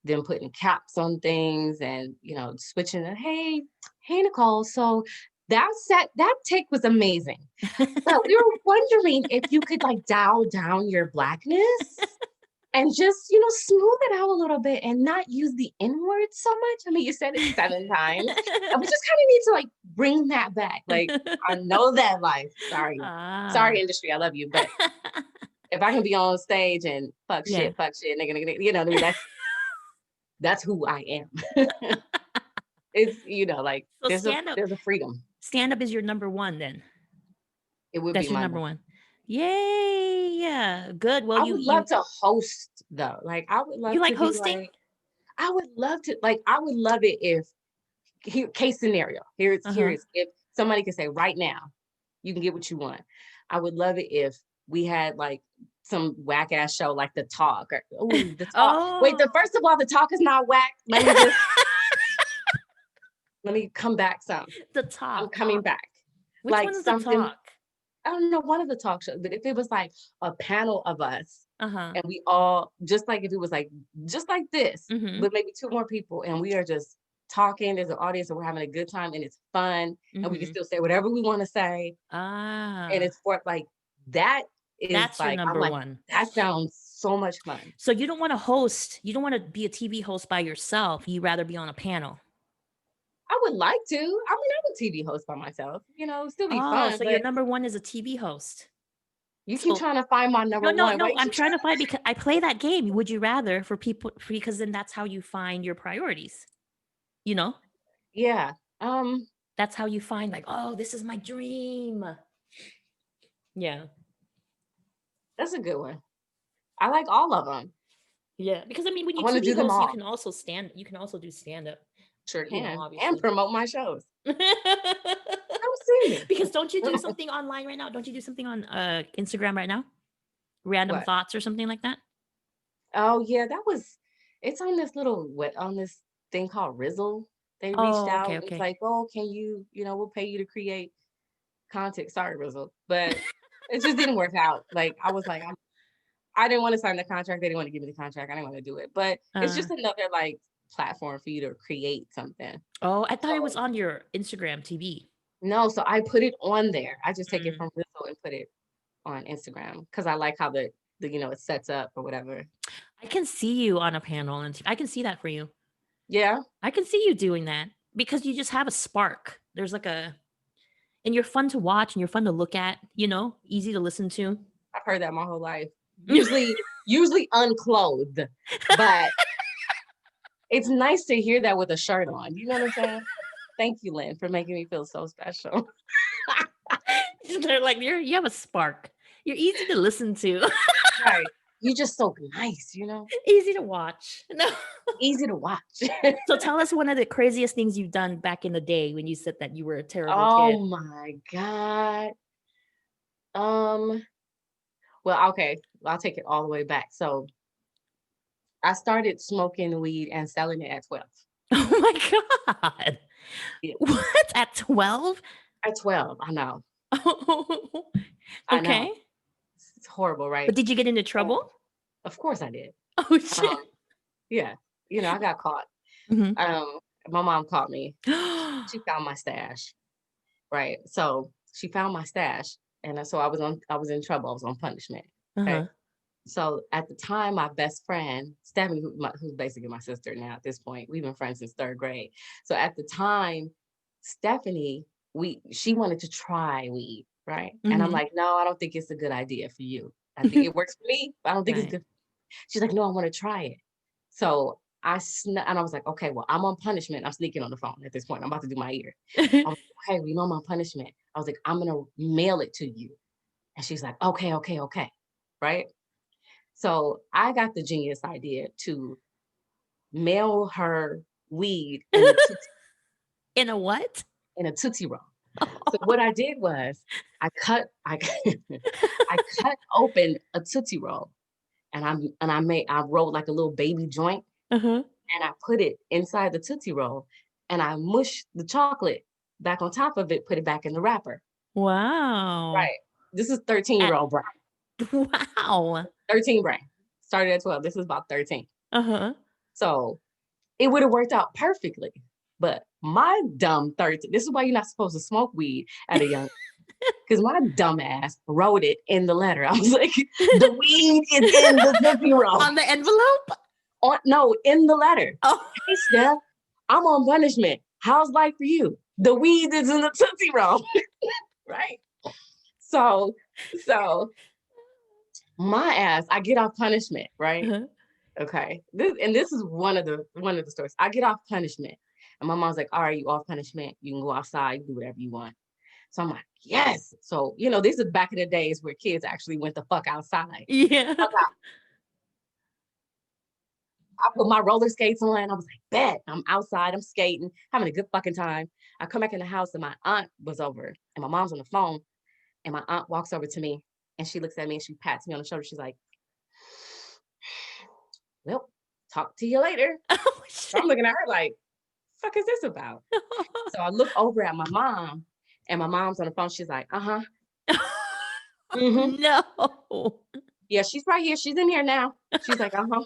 them putting caps on things and switching it. Hey Nikole. So that take was amazing. But we were wondering if you could like dial down your blackness and just, smooth it out a little bit and not use the N word so much. I mean, you said it 7 times. And we just kind of need to like bring that back. Like, I know that life. Sorry. Sorry, Ah. industry. I love you. But if I can be on stage and fuck Yeah. shit, nigga, that's who I am. It's, like So stand-up there's a freedom. stand-up is your number one then. It would be That's your my number number. one. Yay. Yeah. Good. Well, I you would love you to host though. Like I would you love like to be hosting? like, I would love to, like, I would love it if case scenario. Here Uh-huh. is if somebody could say right now, you can get what you want. I would love it if we had like some whack ass show like The Talk or The Talk. Wait, Oh. first of all, The Talk is not whack. Let me come back some. The I'm Talk. coming back. Which Like one is The something, Talk? I don't know, one of the talk shows, but if it was like a panel of us Uh-huh. and we all, just like if it was like, just like this, Mhm. but maybe 2 more people and we are just talking, there's an audience and we're having a good time and it's fun and we can Mhm. still say whatever we want to say. And Ah. it's for like, that is That's your like, I'm number like, one. that sounds so much fun. So you don't want to host, you don't want to be a TV host by yourself. You rather be on a panel. I would like to. I mean, I would TV host by myself, still be Oh, fun, so your but number one is a TV host. you keep So trying to find my no, number no, one. no. Wait, I'm trying to find because I play that game. Would you rather for people because then that's how you find your priorities. You know? yeah. That's how you find like, oh, this is my dream. Yeah. That's a good one. I like all of them. Yeah. Because I mean when I you want to do TV them host, all. you can also do stand-up, Sure can. And obviously. promote my shows. Come see me. Because don't you do something online right now? Don't you do something on Instagram right now? Random What? thoughts or something like that? Oh yeah, it's on this on this thing called Rizzle. They reached Oh, out. okay, It's okay. like, oh, can you, we'll pay you to create content. Sorry, Rizzle. But it just didn't work out. Like I was like, I didn't want to sign the contract. They didn't want to give me the contract. I didn't want to do it. But it's Uh, just another like platform for you to create something. oh, I thought it was So on your Instagram TV. no, so I put it on there. I just take it Mm. from Rizzle and put it on Instagram because I like how the it sets up or whatever. I can see you on a panel and I can see that for you. Yeah, I can see you doing that because you just have a spark. There's like and you're fun to watch and you're fun to look at, easy to listen to. I've heard that my whole life. Usually unclothed, but it's nice to hear that with a shirt on. You know what I'm saying? Thank you, Lynn, for making me feel so special. They're like, you have a spark. You're easy to listen to, Right. You're just so nice, easy to watch. No. easy to watch. So tell us one of the craziest things you've done back in the day when you said that you were a terrible kid. Oh my God. Well, okay. I'll take it all the way back. So I started smoking weed and selling it at 12. Oh my God. Yeah, What? At 12? at 12. I know. Oh, I know. okay. It's horrible, But right? did you get into So, trouble? of course I did. Oh, shit. Um, yeah, I got caught. Mhm. Um, my mom caught me. She found my stash, right? So she found my stash, and so I was in trouble. I was on punishment. Okay. Uh-huh. So at the time, my best friend, Stephanie, who's basically my sister now at this point, we've been friends since third grade. So at the time, Stephanie, she wanted to try weed, right? And I'm Mhm. like, no, I don't think it's a good idea for you. I think it works for me, but I don't think it's Right. good. She's like, no, I want to try it. So and I was like, okay, well, I'm on punishment. I'm sneaking on the phone at this point. I'm about to do my ear. I was like, okay, we know I'm on punishment. I was like, I'm gonna mail it to you. And she's like, okay, okay, okay. Right. So I got the genius idea to mail her weed In a what? in a Tootsie Roll. So what I did was I I cut open a Tootsie Roll and I rolled like a little baby joint Uh-huh. and I put it inside the Tootsie Roll and I mushed the chocolate back on top of it, put it back in the wrapper. Wow. Right. This is 13-year-old brain. Wow. 13 brain. Started at 12. This is about 13. Uh-huh. So it would have worked out perfectly. But my dumb 13, this is why you're not supposed to smoke weed at a young, because my dumb ass wrote it in the letter. I was like, the weed is in the Tootsie Roll. On the envelope? No, in the letter. Oh. Hey, Steph, I'm on punishment. How's life for you? The weed is in the Tootsie Roll. Right? So my ass, I get off punishment, right? Uh-huh. Okay. This is one of the stories. I get off punishment. And my mom's like, all right, you off punishment. You can go outside, you can do whatever you want. So I'm like, yes. So, this is back in the days where kids actually went the fuck outside. Yeah. I put my roller skates on and I was like, bet. I'm outside, I'm skating, having a good fucking time. I come back in the house and my aunt was over and my mom's on the phone. And my aunt walks over to me and she looks at me and she pats me on the shoulder. She's like, well, talk to you later. Oh, So I'm looking at her like, fuck is this about? So I look over at my mom and my mom's on the phone. She's like, uh-huh. Mm-hmm. No. Yeah, she's right here. She's in here now. She's like, uh-huh.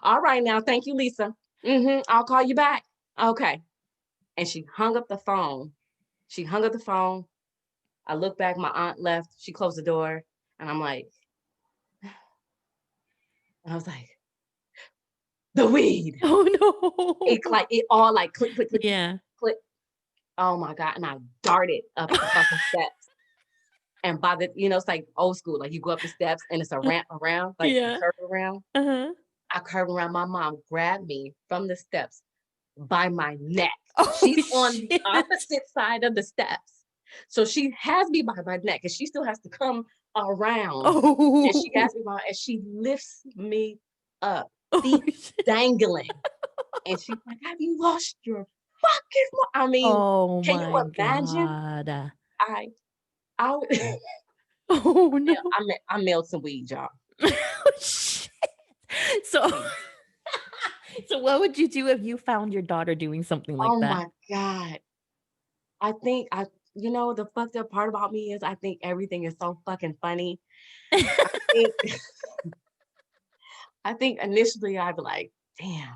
All right now. Thank you, Lisa. Mm-hmm. I'll call you back. Okay. And she hung up the phone. I look back, my aunt left. She closed the door. And I'm like, and I was like, the weed. Oh no. It all like click, click, click, Yeah. click. Oh my God. And I darted up the fucking steps. And by the, it's like old school. Like you go up the steps and it's a ramp around, like a Yeah. curve around. Uh-huh. I curve around. My mom grabbed me from the steps by my neck. Oh, She's on the shit. opposite side of the steps. So she has me by my neck and she still has to come around. And she has me by, and she lifts me up, feet dangling. And she's like, have you lost your fucking I mean, Oh can you my imagine? God. I Oh no. I mailed some weed, y'all. Oh, shit. So so what would you do if you found your daughter doing something like Oh that? my God. I think the fucked up part about me is I think everything is so fucking funny. I think I think initially I'd be like, damn,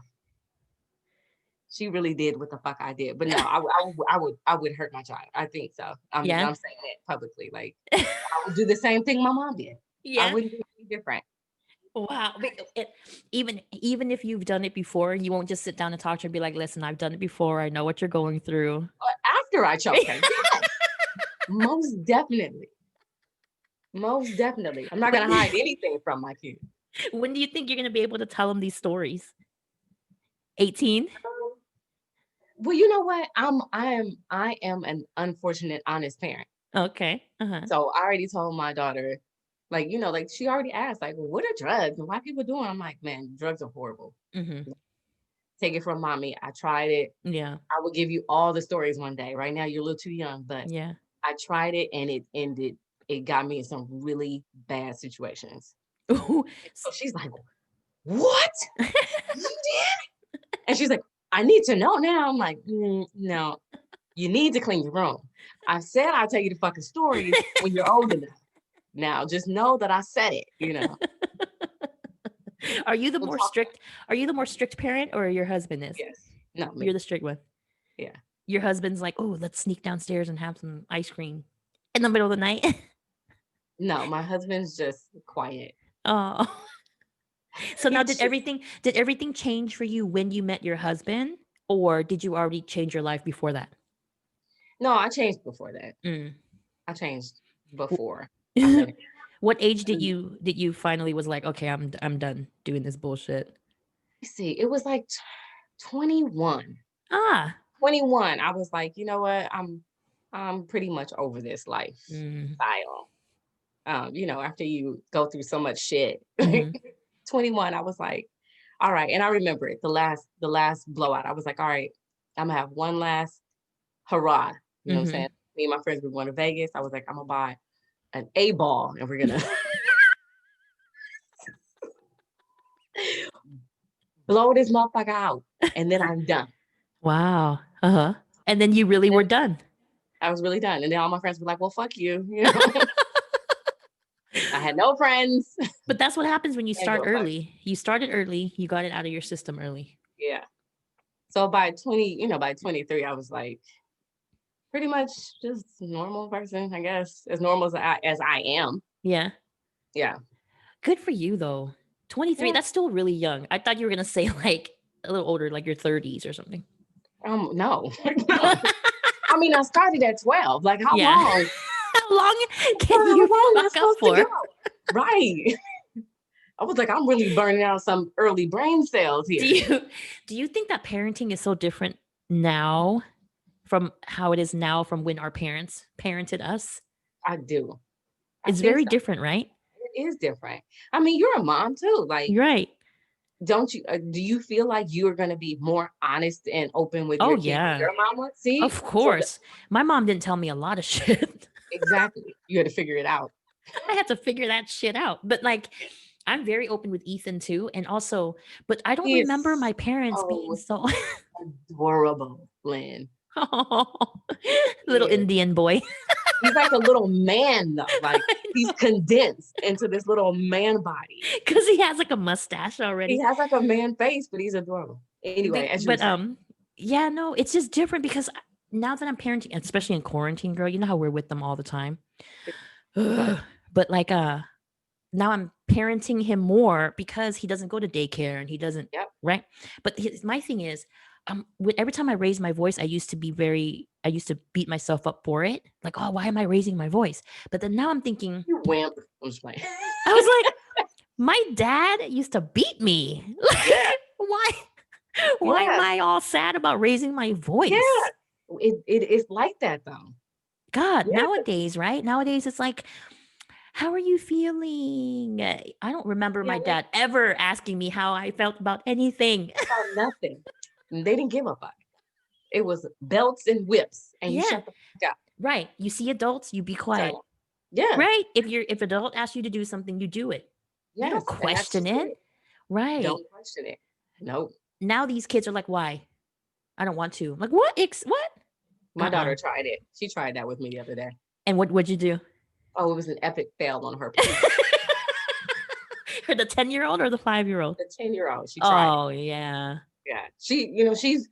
she really did what the fuck I did. But no, I would hurt my child. I think so. I'm Yeah. saying it publicly. Like I would do the same thing my mom did. I Yeah. wouldn't do anything different. Wow. But even if you've done it before, you won't just sit down and talk to her and be like, listen, I've done it before. I know what you're going through. After I choked her, yes, most definitely. Most definitely. I'm not When, gonna hide anything from my kids. when do you think you're going to be able to tell them these stories? 18? Well, you know what? I am an unfortunate, honest parent. Okay. Uh-huh. So I already told my daughter, like, like she already asked, like, well, what are drugs and why people doing? I'm like, man, drugs are horrible. Mm-hmm. Take it from mommy. I tried it. Yeah. I will give you all the stories one day. Right now, you're a little too young, but Yeah. I tried it and it ended. It got me in some really bad situations. Ooh, So she's like, what? You did? And she's like, I need to know now. I'm like, no, you need to clean your room. I said I'll tell you the fucking stories when you're old enough. Now, just know that I said it, you know. Are you the We'll more talk. strict? Are you the more strict parent, or your husband is? Yes. No, You're me. the strict one. Yeah. Your husband's like, oh, let's sneak downstairs and have some ice cream in the middle of the night. No, my husband's just quiet. Oh. So now He's just, did everything change for you when you met your husband, or did you already change your life before that? no, I changed before that. Mm. I changed W- before I met him. What age did Um, you finally was like, okay, I'm done doing this bullshit? Let's see, it was like 21. Ah. 21. I was like, you know what? I'm pretty much over this Mm. lifestyle. You know, after you go through so much shit. Hmm. 21, I was like, all right. And I remember it, the last blowout. I was like, all right, I'm gonna have one last hurrah. You know what I'm Hmm. saying? Me and my friends were going to Vegas. I was like, I'm gonna buy an A ball and we're gonna blow this motherfucker out. And then I'm done. Wow. Uh-huh. And then you really were And done. I was really done. And then all my friends were like, well, fuck you. You know, I had no friends. But that's what happens when you And start go fuck. early. You started early, you got it out of your system early. Yeah. So by 20, by 23, I was like pretty much just a normal person, I guess, as normal as I am. Yeah. Yeah. Good for you though. 23, Yeah. that's still really young. I thought you were gonna say like a little older, like your 30s or something. No. No. I mean, I started at 12. Like, how Yeah. long? How long can How you long am I fuck up supposed to for? go? Right. I was like, I'm really burning out some early brain cells Do here. you think that parenting is so different now from how it is now from when our parents parented us? I do. I It's think very so. different, right? It is different. I mean, you're a mom too. Like, You're right. don't you? Do you feel like you are going to be more honest and open with Oh your kid than yeah. your mom was? See, Of so course. My mom didn't tell me a lot of shit. exactly, you had to figure it out. I had to figure that shit out. But like I'm very open with Ethan too. And also, but I don't He remember is my parents being so so adorable, Lynn. little He is. Indian boy. He's like a little man, though. Like I he's know. condensed into this little man body. Because he has like a mustache He already. has like a man face, but he's adorable. Anyway, as you were But saying, yeah, no, it's just different because now that I'm parenting, especially in quarantine, girl, you know how we're with them all the time. go ahead. But like now I'm parenting him more because he doesn't go to daycare and he doesn't, Yep. right? But my thing is, every time I raise my voice, I used to beat myself up for it. Like, oh, why am I raising my voice? But then now I'm thinking, You wimp. I'm just playing. I was like, my dad used to beat me. Yeah. Why? Why am Yeah. I all sad about raising my voice? Yeah. It's like that though. God, Yeah. nowadays, right? Nowadays, it's like, how are you feeling? I don't remember my Yeah. dad ever asking me how I felt about anything. About nothing. And they didn't give a fuck. It was belts and whips, and you Yeah, shut the fuck up. right. You see adults, you be quiet. So, yeah. Right? If adult asks you to do something, you do it. You don't Yes. And that's question just it. it. Right. Don't question it. Nope. Now these kids are like, why? I don't want to. I'm like, what? What? My daughter tried it. She tried that with me the other day. And what'd you do? Oh, it was an epic fail on her part. For the 10-year-old or the 5-year-old? The 10-year-old, she tried it. Oh yeah. Yeah. She's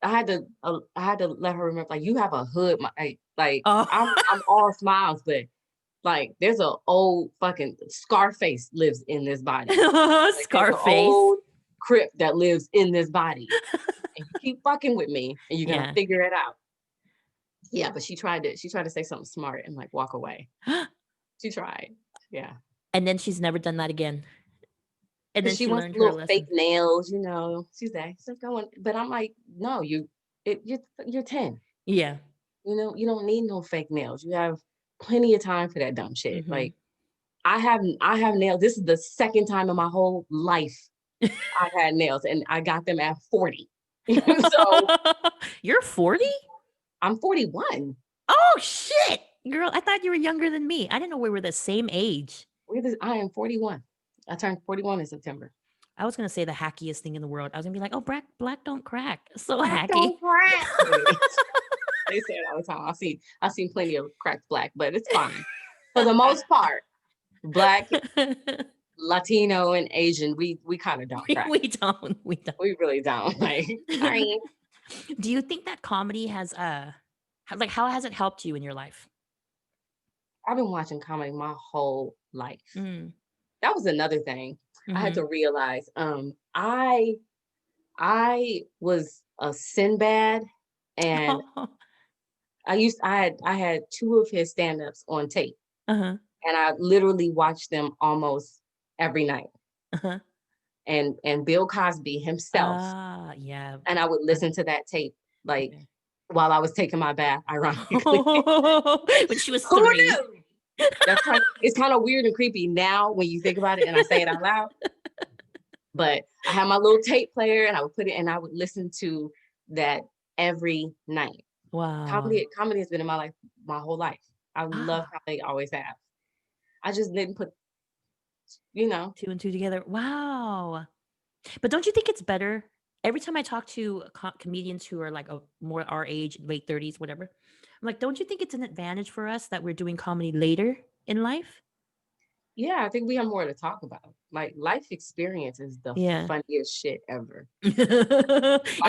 I had to let her remember, like, you have a hood, like Oh. I'm all smiles, but like there's an old fucking Scarface lives in this body. Like, there's an Scarface. old Crip that lives in this body. And you keep fucking with me and you're gonna Yeah. figure it out. Yeah, but she tried to say something smart and like walk away. She tried. Yeah. And then she's never done that again. And then She she wants learned her little lesson. fake nails, She's going, but I'm like, no, you're 10. Yeah. You don't need no fake nails. You have plenty of time for that dumb shit. Mhm. Like I have nails. This is the second time in my whole life I've had nails, and I got them at 40. So You're 40? I'm 41. Oh shit. Girl, I thought you were younger than me. I didn't know we were the same age. I am 41. I turned 41 in September. I was gonna say the hackiest thing in the world. I was gonna be like, oh, black don't crack. So Black hacky. don't crack. They say it all the time. I've seen plenty of cracked black, but it's fine. For the most part, black, Latino, and Asian, we kind of don't crack. We don't. We don't. We really don't. Like, sorry. Do you think that comedy has like how has it helped you in your life? I've been watching comedy my whole life. Mm. That was another thing I had Mhm. to realize. I was a Sinbad, and I had two of his stand-ups on tape, Uh-huh. and I literally watched them almost every night. Uh-huh. And Bill Cosby himself, Yeah. and I would listen to that tape like Okay. while I was taking my bath, ironically. When she was Who 3. knew? It's kind of weird and creepy now when you think about it and I say it out loud. But I had my little tape player and I would put it and I would listen to that every night. Wow. Comedy has been in my life my whole life. I love comedy, always have. I just didn't put, 2 and 2 together. Wow. But don't you think it's better? Every time I talk to comedians who are like more our age, late 30s, whatever, I'm like, don't you think it's an advantage for us that we're doing comedy later in life? yeah, I think we have more to talk about. Like life experience is the Yeah. funniest shit ever. And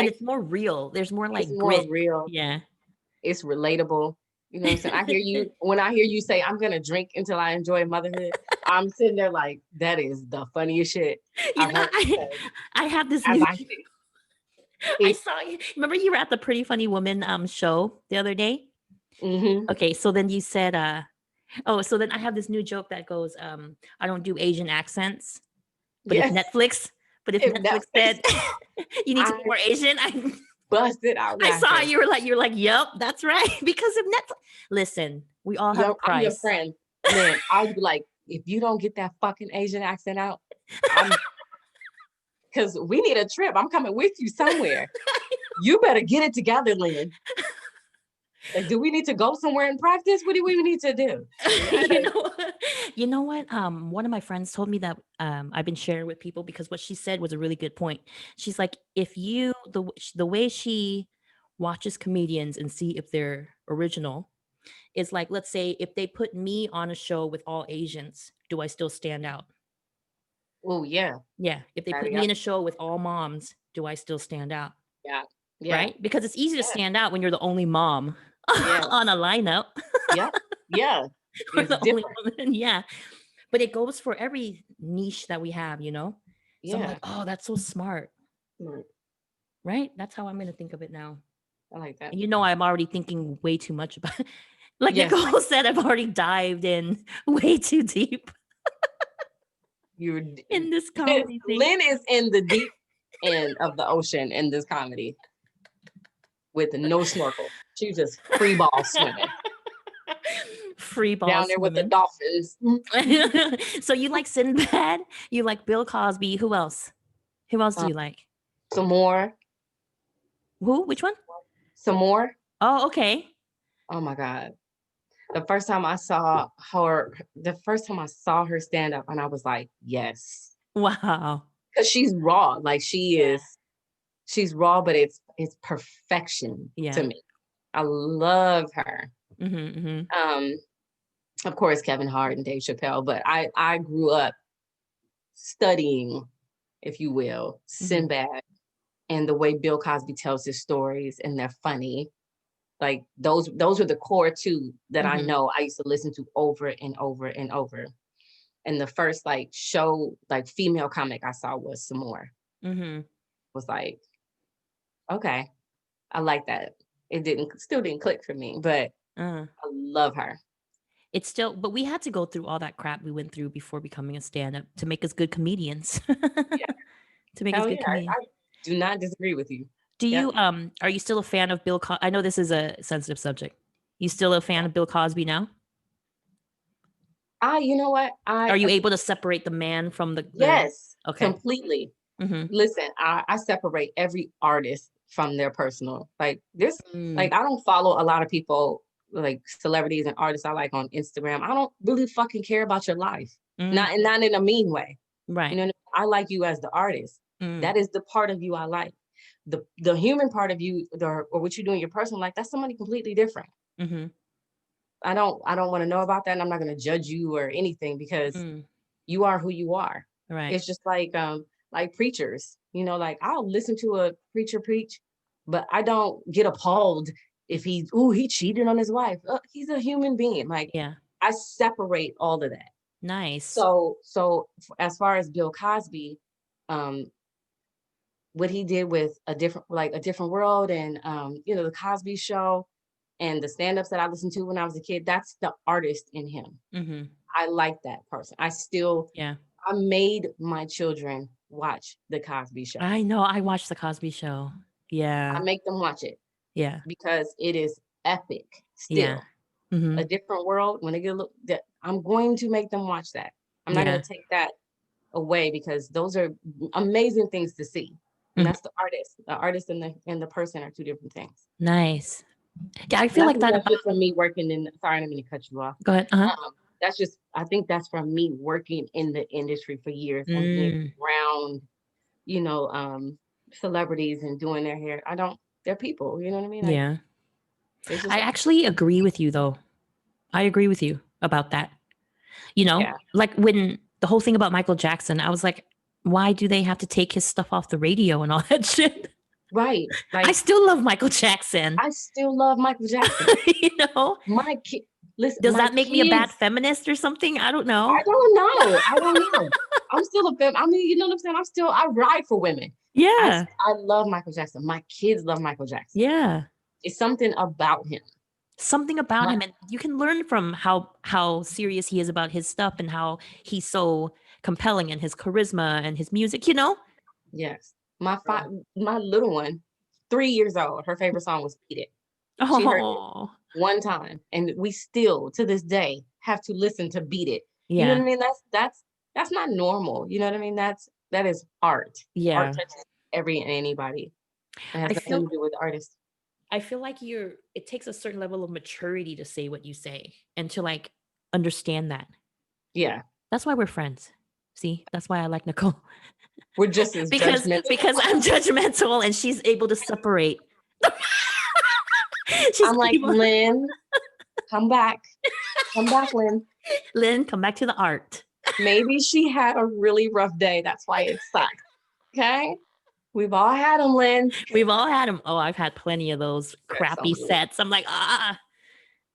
it's more real. There's more It's like more grit. real. Yeah. It's relatable. You know what I'm saying? When I hear you say, I'm gonna drink until I enjoy motherhood, I'm sitting there like, that is the funniest shit I've heard you say I have this as new I see. I saw you. Remember you were at the Pretty Funny Woman show the other day? Mm-hmm. Okay, so then you said so then I have this new joke that goes I don't do Asian accents, but Yes. if Netflix said you need to be I more Asian, I busted out I saw laughing. you're like, yep, that's right. Because if Netflix, listen, we all have a I'm your price. friend. Lynn, I'll be like, if you don't get that fucking Asian accent out, because we need a trip. I'm coming with you somewhere. You better get it together, Lynn. Like, do we need to go somewhere and practice? What do we need to do? You know what? One of my friends told me that I've been sharing with people because what she said was a really good point. She's like, if you the way she watches comedians and see if they're original is like, let's say if they put me on a show with all Asians, do I still stand out? Oh, yeah. Yeah. If they put me in a show with all moms, do I still stand out? Yeah. Yeah. Right? Because it's easy to stand out when you're the only mom Yeah. on a lineup. Yeah. Yeah. Or It's the only different. woman. Yeah. But it goes for every niche that we have, So I'm Yeah. like, oh, that's so smart. Smart. Right? That's how I'm going to think of it now. I like that. And I'm already thinking way too much about it. Like Yes. Nikole said, I've already dived in way too deep You're in this comedy thing. Lynn is in the deep end of the ocean in this comedy with no snorkel. She's just free ball swimming. Free ball down there with the swimming. dolphins. So you like Sinbad? You like Bill Cosby? Who else? Who else do you like? Some more. Who? Which one? Some more. Oh, okay. Oh my God. The first time I saw her stand up, and I was like, yes. Wow. Because she's raw. Like she's raw, but it's perfection to me. I love her. Mm-hmm, mm-hmm. Of course, Kevin Hart and Dave Chappelle, but I grew up studying, if you will, Sinbad and the way Bill Cosby tells his stories, and they're funny. Like those are the core two that I know I used to listen to over and over and over. And the first female comic I saw was some more. Was like, okay, I like that. It still didn't click for me, but I love her. It's still, but we had to go through all that crap we went through before becoming a stand-up to make us good comedians. Yeah. To make us good comedians. I do not disagree with you. Do you are you still a fan of Bill Cosby? I know this is a sensitive subject. You still a fan of Bill Cosby now? You know what? Are you able to separate the man from the Yes, okay. completely. Listen, I separate every artist from their personal. Like this, like I don't follow a lot of people, like celebrities and artists I like on Instagram. I don't really fucking care about your life. Not in a mean way. Right. I like you as the artist. That is the part of you I like. The human part of you, or what you do in your personal life, that's somebody completely different. Mm-hmm. I don't want to know about that, and I'm not going to judge you or anything, because you are who you are. Right. It's just like preachers, like I'll listen to a preacher preach, but I don't get appalled if he cheated on his wife. He's a human being. Like, Yeah. I separate all of that. Nice. So as far as Bill Cosby, what he did with a different world, and the Cosby Show, and the stand-ups that I listened to when I was a kid, that's the artist in him. Mm-hmm. I like that person. I made my children watch the Cosby Show. I know. I watched the Cosby Show. Yeah. I make them watch it. Yeah. Because it is epic still. Yeah. Mm-hmm. A different world. When they get I'm going to make them watch that. I'm not going to take that away, because those are amazing things to see. And that's the artist. The artist and the person are two different things. Nice. Yeah, I feel like that's just from me working in. Sorry, I didn't mean to cut you off. Go ahead. That's just. I think that's from me working in the industry for years and being around, celebrities and doing their hair. They're people. You know what I mean? Like, yeah. I actually agree with you, though. I agree with you about that. Like when the whole thing about Michael Jackson, I was like, why do they have to take his stuff off the radio and all that shit? Right. Like, I still love Michael Jackson. I still love Michael Jackson. My kid. Listen, does that make me a bad feminist or something? I don't know. I don't know. I'm still a fem. I mean, you know what I'm saying? I ride for women. Yeah. I love Michael Jackson. My kids love Michael Jackson. Yeah. It's something about him. And you can learn from how serious he is about his stuff and how he's so compelling, and his charisma and his music, Yes. My little one, 3 years old, her favorite song was Beat It. She heard it one time, and we still to this day have to listen to Beat It. Yeah. You know what I mean? That's not normal. You know what I mean? That is art. Yeah. Art touches every and anybody. It has nothing to do with artists. I feel like it takes a certain level of maturity to say what you say and to like understand that. Yeah. That's why we're friends. See, that's why I like Nikole. We're just as judgmental. Because I'm judgmental and she's able to separate. I'm like, Lynn, come back. Come back, Lynn. Lynn, come back to the art. Maybe she had a really rough day. That's why it sucked. Okay? We've all had them, Lynn. We've all had them. Oh, I've had plenty of those crappy sets. I'm like,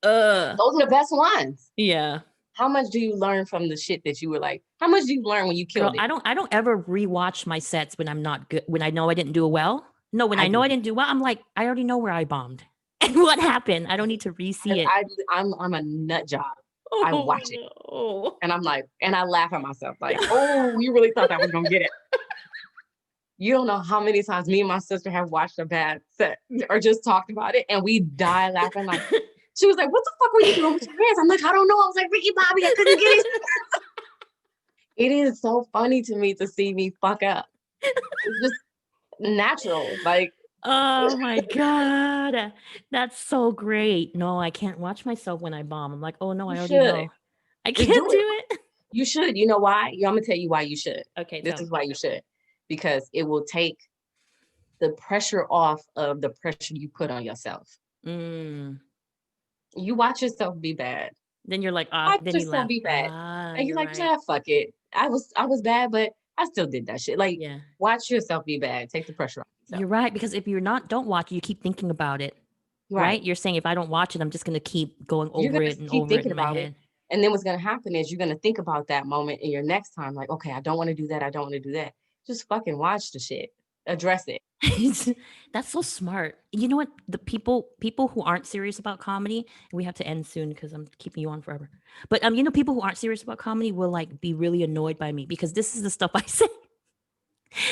those are the best ones. Yeah. How much do you learn from the shit that you were like? How much do you learn when you killed it? I don't ever rewatch my sets when I'm not good, when I know I didn't do well. No, when I know I didn't do well, I'm like, I already know where I bombed and what happened. I don't need to re-see it. I'm a nut job. I watch it. And I'm like, and I laugh at myself like, you really thought that was gonna get it. You don't know how many times me and my sister have watched a bad set or just talked about it, and we die laughing. Like, she was like, "What the fuck were you doing with your hands?" I'm like, "I don't know." I was like, "Ricky Bobby, I couldn't get it." It is so funny to me to see me fuck up. It's just natural, like. Oh my God, that's so great. No, I can't watch myself when I bomb. I'm like, oh no, I already know. I can't do it. You should. You know why? I'm gonna tell you why you should. Okay, this is why you should. Because it will take the pressure off of the pressure you put on yourself. You watch yourself be bad. Then you're like, watch then yourself be bad. And you're like, yeah, fuck it. I was bad, but I still did that shit. Like, watch yourself be bad. Take the pressure off yourself. You're right. Because if you're don't watch it, you keep thinking about it. Right? You're saying if I don't watch it, I'm just gonna keep going over it and over it in my head. And then what's gonna happen is you're gonna think about that moment in your next time, like, okay, I don't want to do that. I don't want to do that. Just fucking watch the shit. Address it. That's so smart. You know what? The people who aren't serious about comedy, we have to end soon because I'm keeping you on forever. But people who aren't serious about comedy will like be really annoyed by me because this is the stuff I say.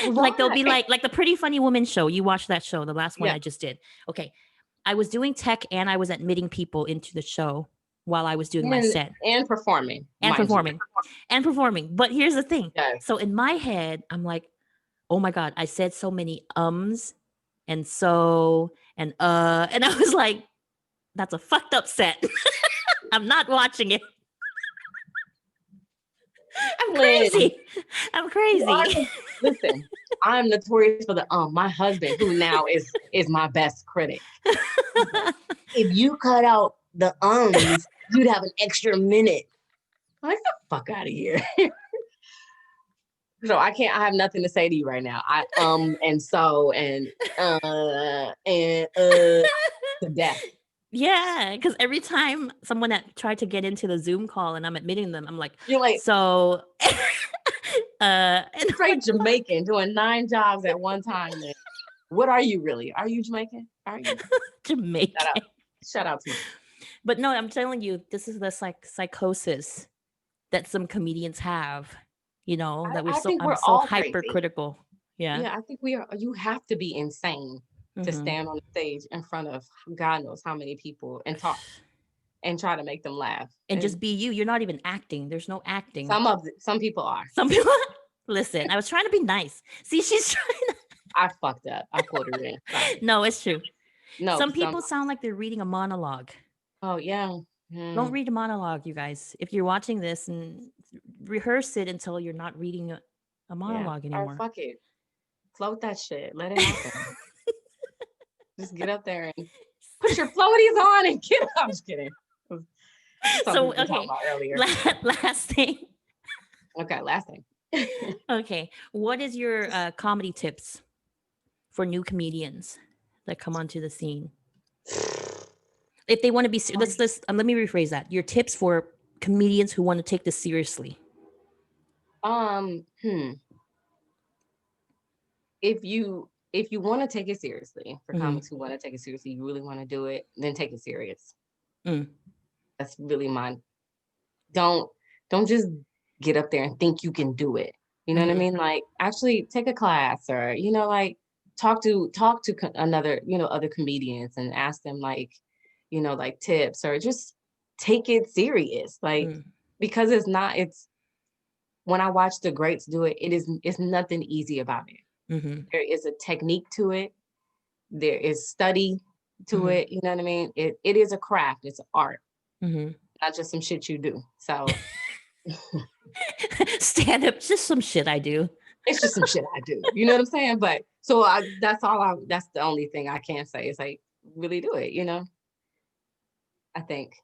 Like they'll be like the Pretty Funny Woman show. You watched that show, the last one I just did. Okay. I was doing tech and I was admitting people into the show while I was doing my set. And performing. But here's the thing. Yes. So in my head, I'm like, oh my God, I said so many ums and so and I was like, that's a fucked up set. I'm not watching it. I'm Lynn, crazy. I'm you crazy. are listen, I'm notorious for the my husband, who now is my best critic. If you cut out the ums, you'd have an extra minute. I'm like, get the fuck out of here. So I have nothing to say to you right now. I and so and to death. Yeah, because every time someone that tried to get into the Zoom call and I'm admitting them, I'm like, You're like so and straight Jamaican doing 9 jobs at one time. Man. What are you really? Are you Jamaican? Are you? Jamaican. Shout out to you. But no, I'm telling you, this is the psychosis that some comedians have. You know, that I think I'm we're so all crazy. hypercritical. Yeah. Yeah, I think we are. You have to be insane to stand on the stage in front of God knows how many people and talk and try to make them laugh. And just be you. You're not even acting. There's no acting. Some people are. Some people listen, I was trying to be nice. See, she's trying to I fucked up. I quoted her in. Sorry. No, it's true. No. Some people sound like they're reading a monologue. Oh yeah. Don't read a monologue, you guys. If you're watching this, and rehearse it until you're not reading a monologue anymore. Or fuck it. Float that shit. Let it happen. Just get up there and put your floaties on and get up. I'm just kidding. So okay, last thing. Okay, last thing. Okay, what is your comedy tips for new comedians that come onto the scene? If they want to be, let me rephrase that. Your tips for comedians who want to take this seriously. If you want to take it seriously, for comics who want to take it seriously, you really want to do it, then take it serious. That's really mine. Don't just get up there and think you can do it. You know what I mean? Like, actually take a class, or like talk to another, other comedians and ask them, like, like tips, or just take it serious. Like, because it's when I watch the greats do it, it's nothing easy about it. There is a technique to it. There is study to it. You know what I mean? It is a craft. It's an art. Not just some shit you do. So stand up, just some shit I do. It's just some shit I do. You know what I'm saying? But so that's the only thing I can say is, like, really do it. I think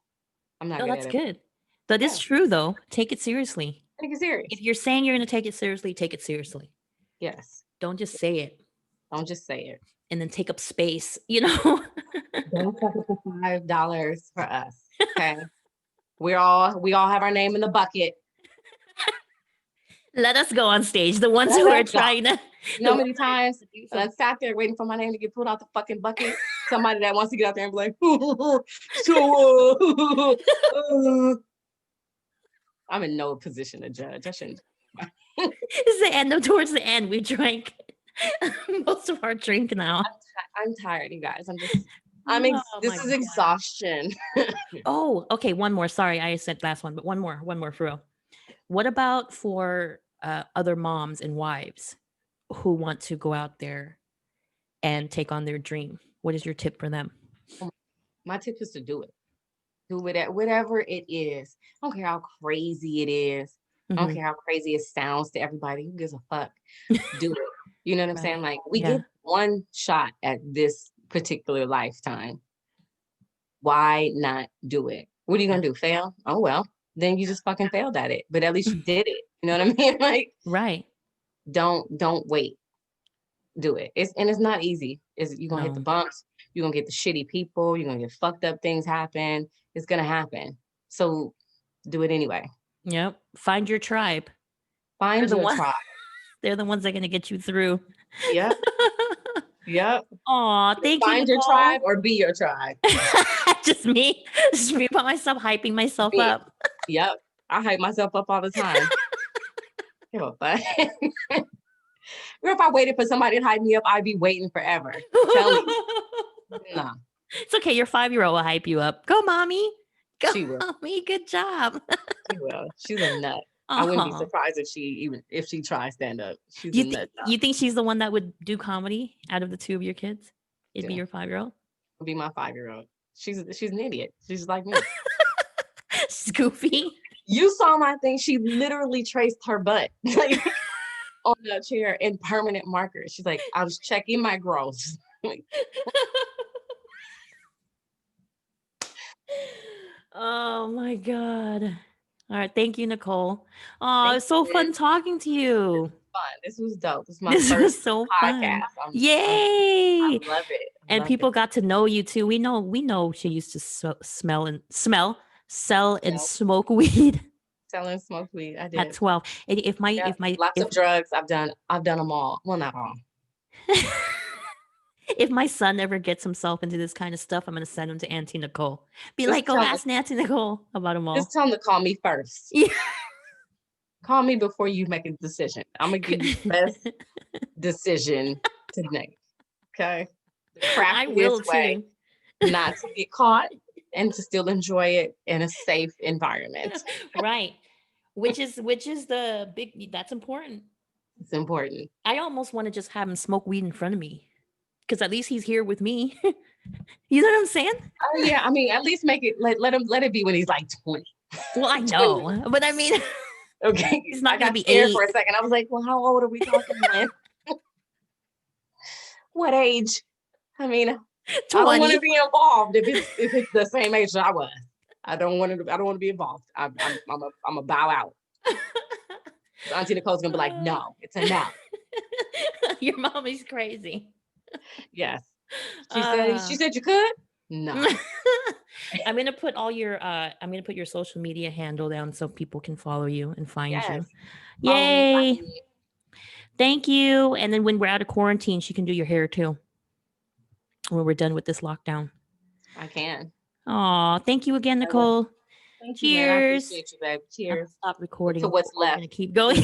I'm not. No, good that's at it. good. That is true, though. Take it seriously. Take it serious. If you're saying you're going to take it seriously, take it seriously. Yes. Don't just say it. Don't just say it. And then take up space, Don't fuck up the $5 for us. Okay. we all have our name in the bucket. Let us go on stage. The ones who are trying to. You know how many times I sat there waiting for my name to get pulled out the fucking bucket? Somebody that wants to get out there and be like, I'm in no position to judge. I shouldn't. It's towards the end. We drank most of our drink now. I'm tired, you guys. This is exhaustion. Oh, okay. One more. Sorry, I said last one, but one more for real. What about for other moms and wives who want to go out there and take on their dream? What is your tip for them? My tip is to do it. Do it at whatever it is. I don't care how crazy it is. I don't care how crazy it sounds to everybody. Who gives a fuck? Do it. You know what I'm saying? Like, we get one shot at this particular lifetime. Why not do it? What are you going to do? Fail? Oh, well, then you just fucking failed at it. But at least you did it. You know what I mean? Like, right. Don't wait. Do it. It's not easy. You're going to hit the bumps. You're going to get the shitty people. You're going to get fucked up things happen. It's going to happen. So do it anyway. Yep. Find your tribe. Find your tribe. They're the ones that are going to get you through. Yep. Yep. Aw, thank you. Find your tribe or be your tribe. Just me by myself, hyping myself up. Yep. I hype myself up all the time. Give a fuck. If I waited for somebody to hype me up, I'd be waiting forever. Tell me. No. It's okay. Your 5-year-old will hype you up. Go, mommy. Go, she will. Mommy. Good job. She will. She's a nut. I wouldn't be surprised if she tries stand up. She's a nut. You think she's the one that would do comedy out of the two of your kids? It'd be your 5-year-old? It'd be my 5-year-old. She's an idiot. She's like me. She's goofy. You saw my thing. She literally traced her butt like, on the chair in permanent marker. She's like, I was checking my growth. Like, Oh my God. All right. Thank you, Nikole. Oh, thank it's so you, fun man. talking to you. Fun. This was dope. This is my This first was so podcast. fun. I Yay. love it. I And love it. people got to know you too. We know she used to sell and Sell, smoke weed selling smoke weed. I at did. 12. And Yeah. Lots of drugs. I've done them all. Well, not all. if my son ever gets himself into this kind of stuff, I'm gonna send him to Auntie Nikole. Be Just like, go tell ask Auntie Nikole about them all. Just tell them to call me first. Yeah. Call me before you make a decision. I'm gonna give you the best decision to make. Okay. The I will craftiest way too. not to get caught and to still enjoy it in a safe environment. Right. Which is the big that's important. It's important. I almost want to just have him smoke weed in front of me. Because at least he's here with me. You know what I'm saying? Oh yeah, I mean, at least make it let it be when he's like 20. Well, I 20. know. But I mean, Okay. he's not I gonna got be scared 8. for a second. I was like, well, how old are we talking then? What age? I mean, I don't want to 20. be involved if it's the same age that I was. I don't want to be involved. I'm a bow out. Auntie Nicole's gonna be like, no, it's a no. Your mom is crazy. Yes. She said you could? No. I'm gonna put your social media handle down so people can follow you and find you. Yes. Follow me, Yay. find me. Thank you. And then when we're out of quarantine, she can do your hair too. When we're done with this lockdown. I can. Aw, thank you again, I will. Nikole. Thank you, man. I Cheers. appreciate you, babe. I'm gonna Cheers. stop recording. To what's We're left. gonna keep going.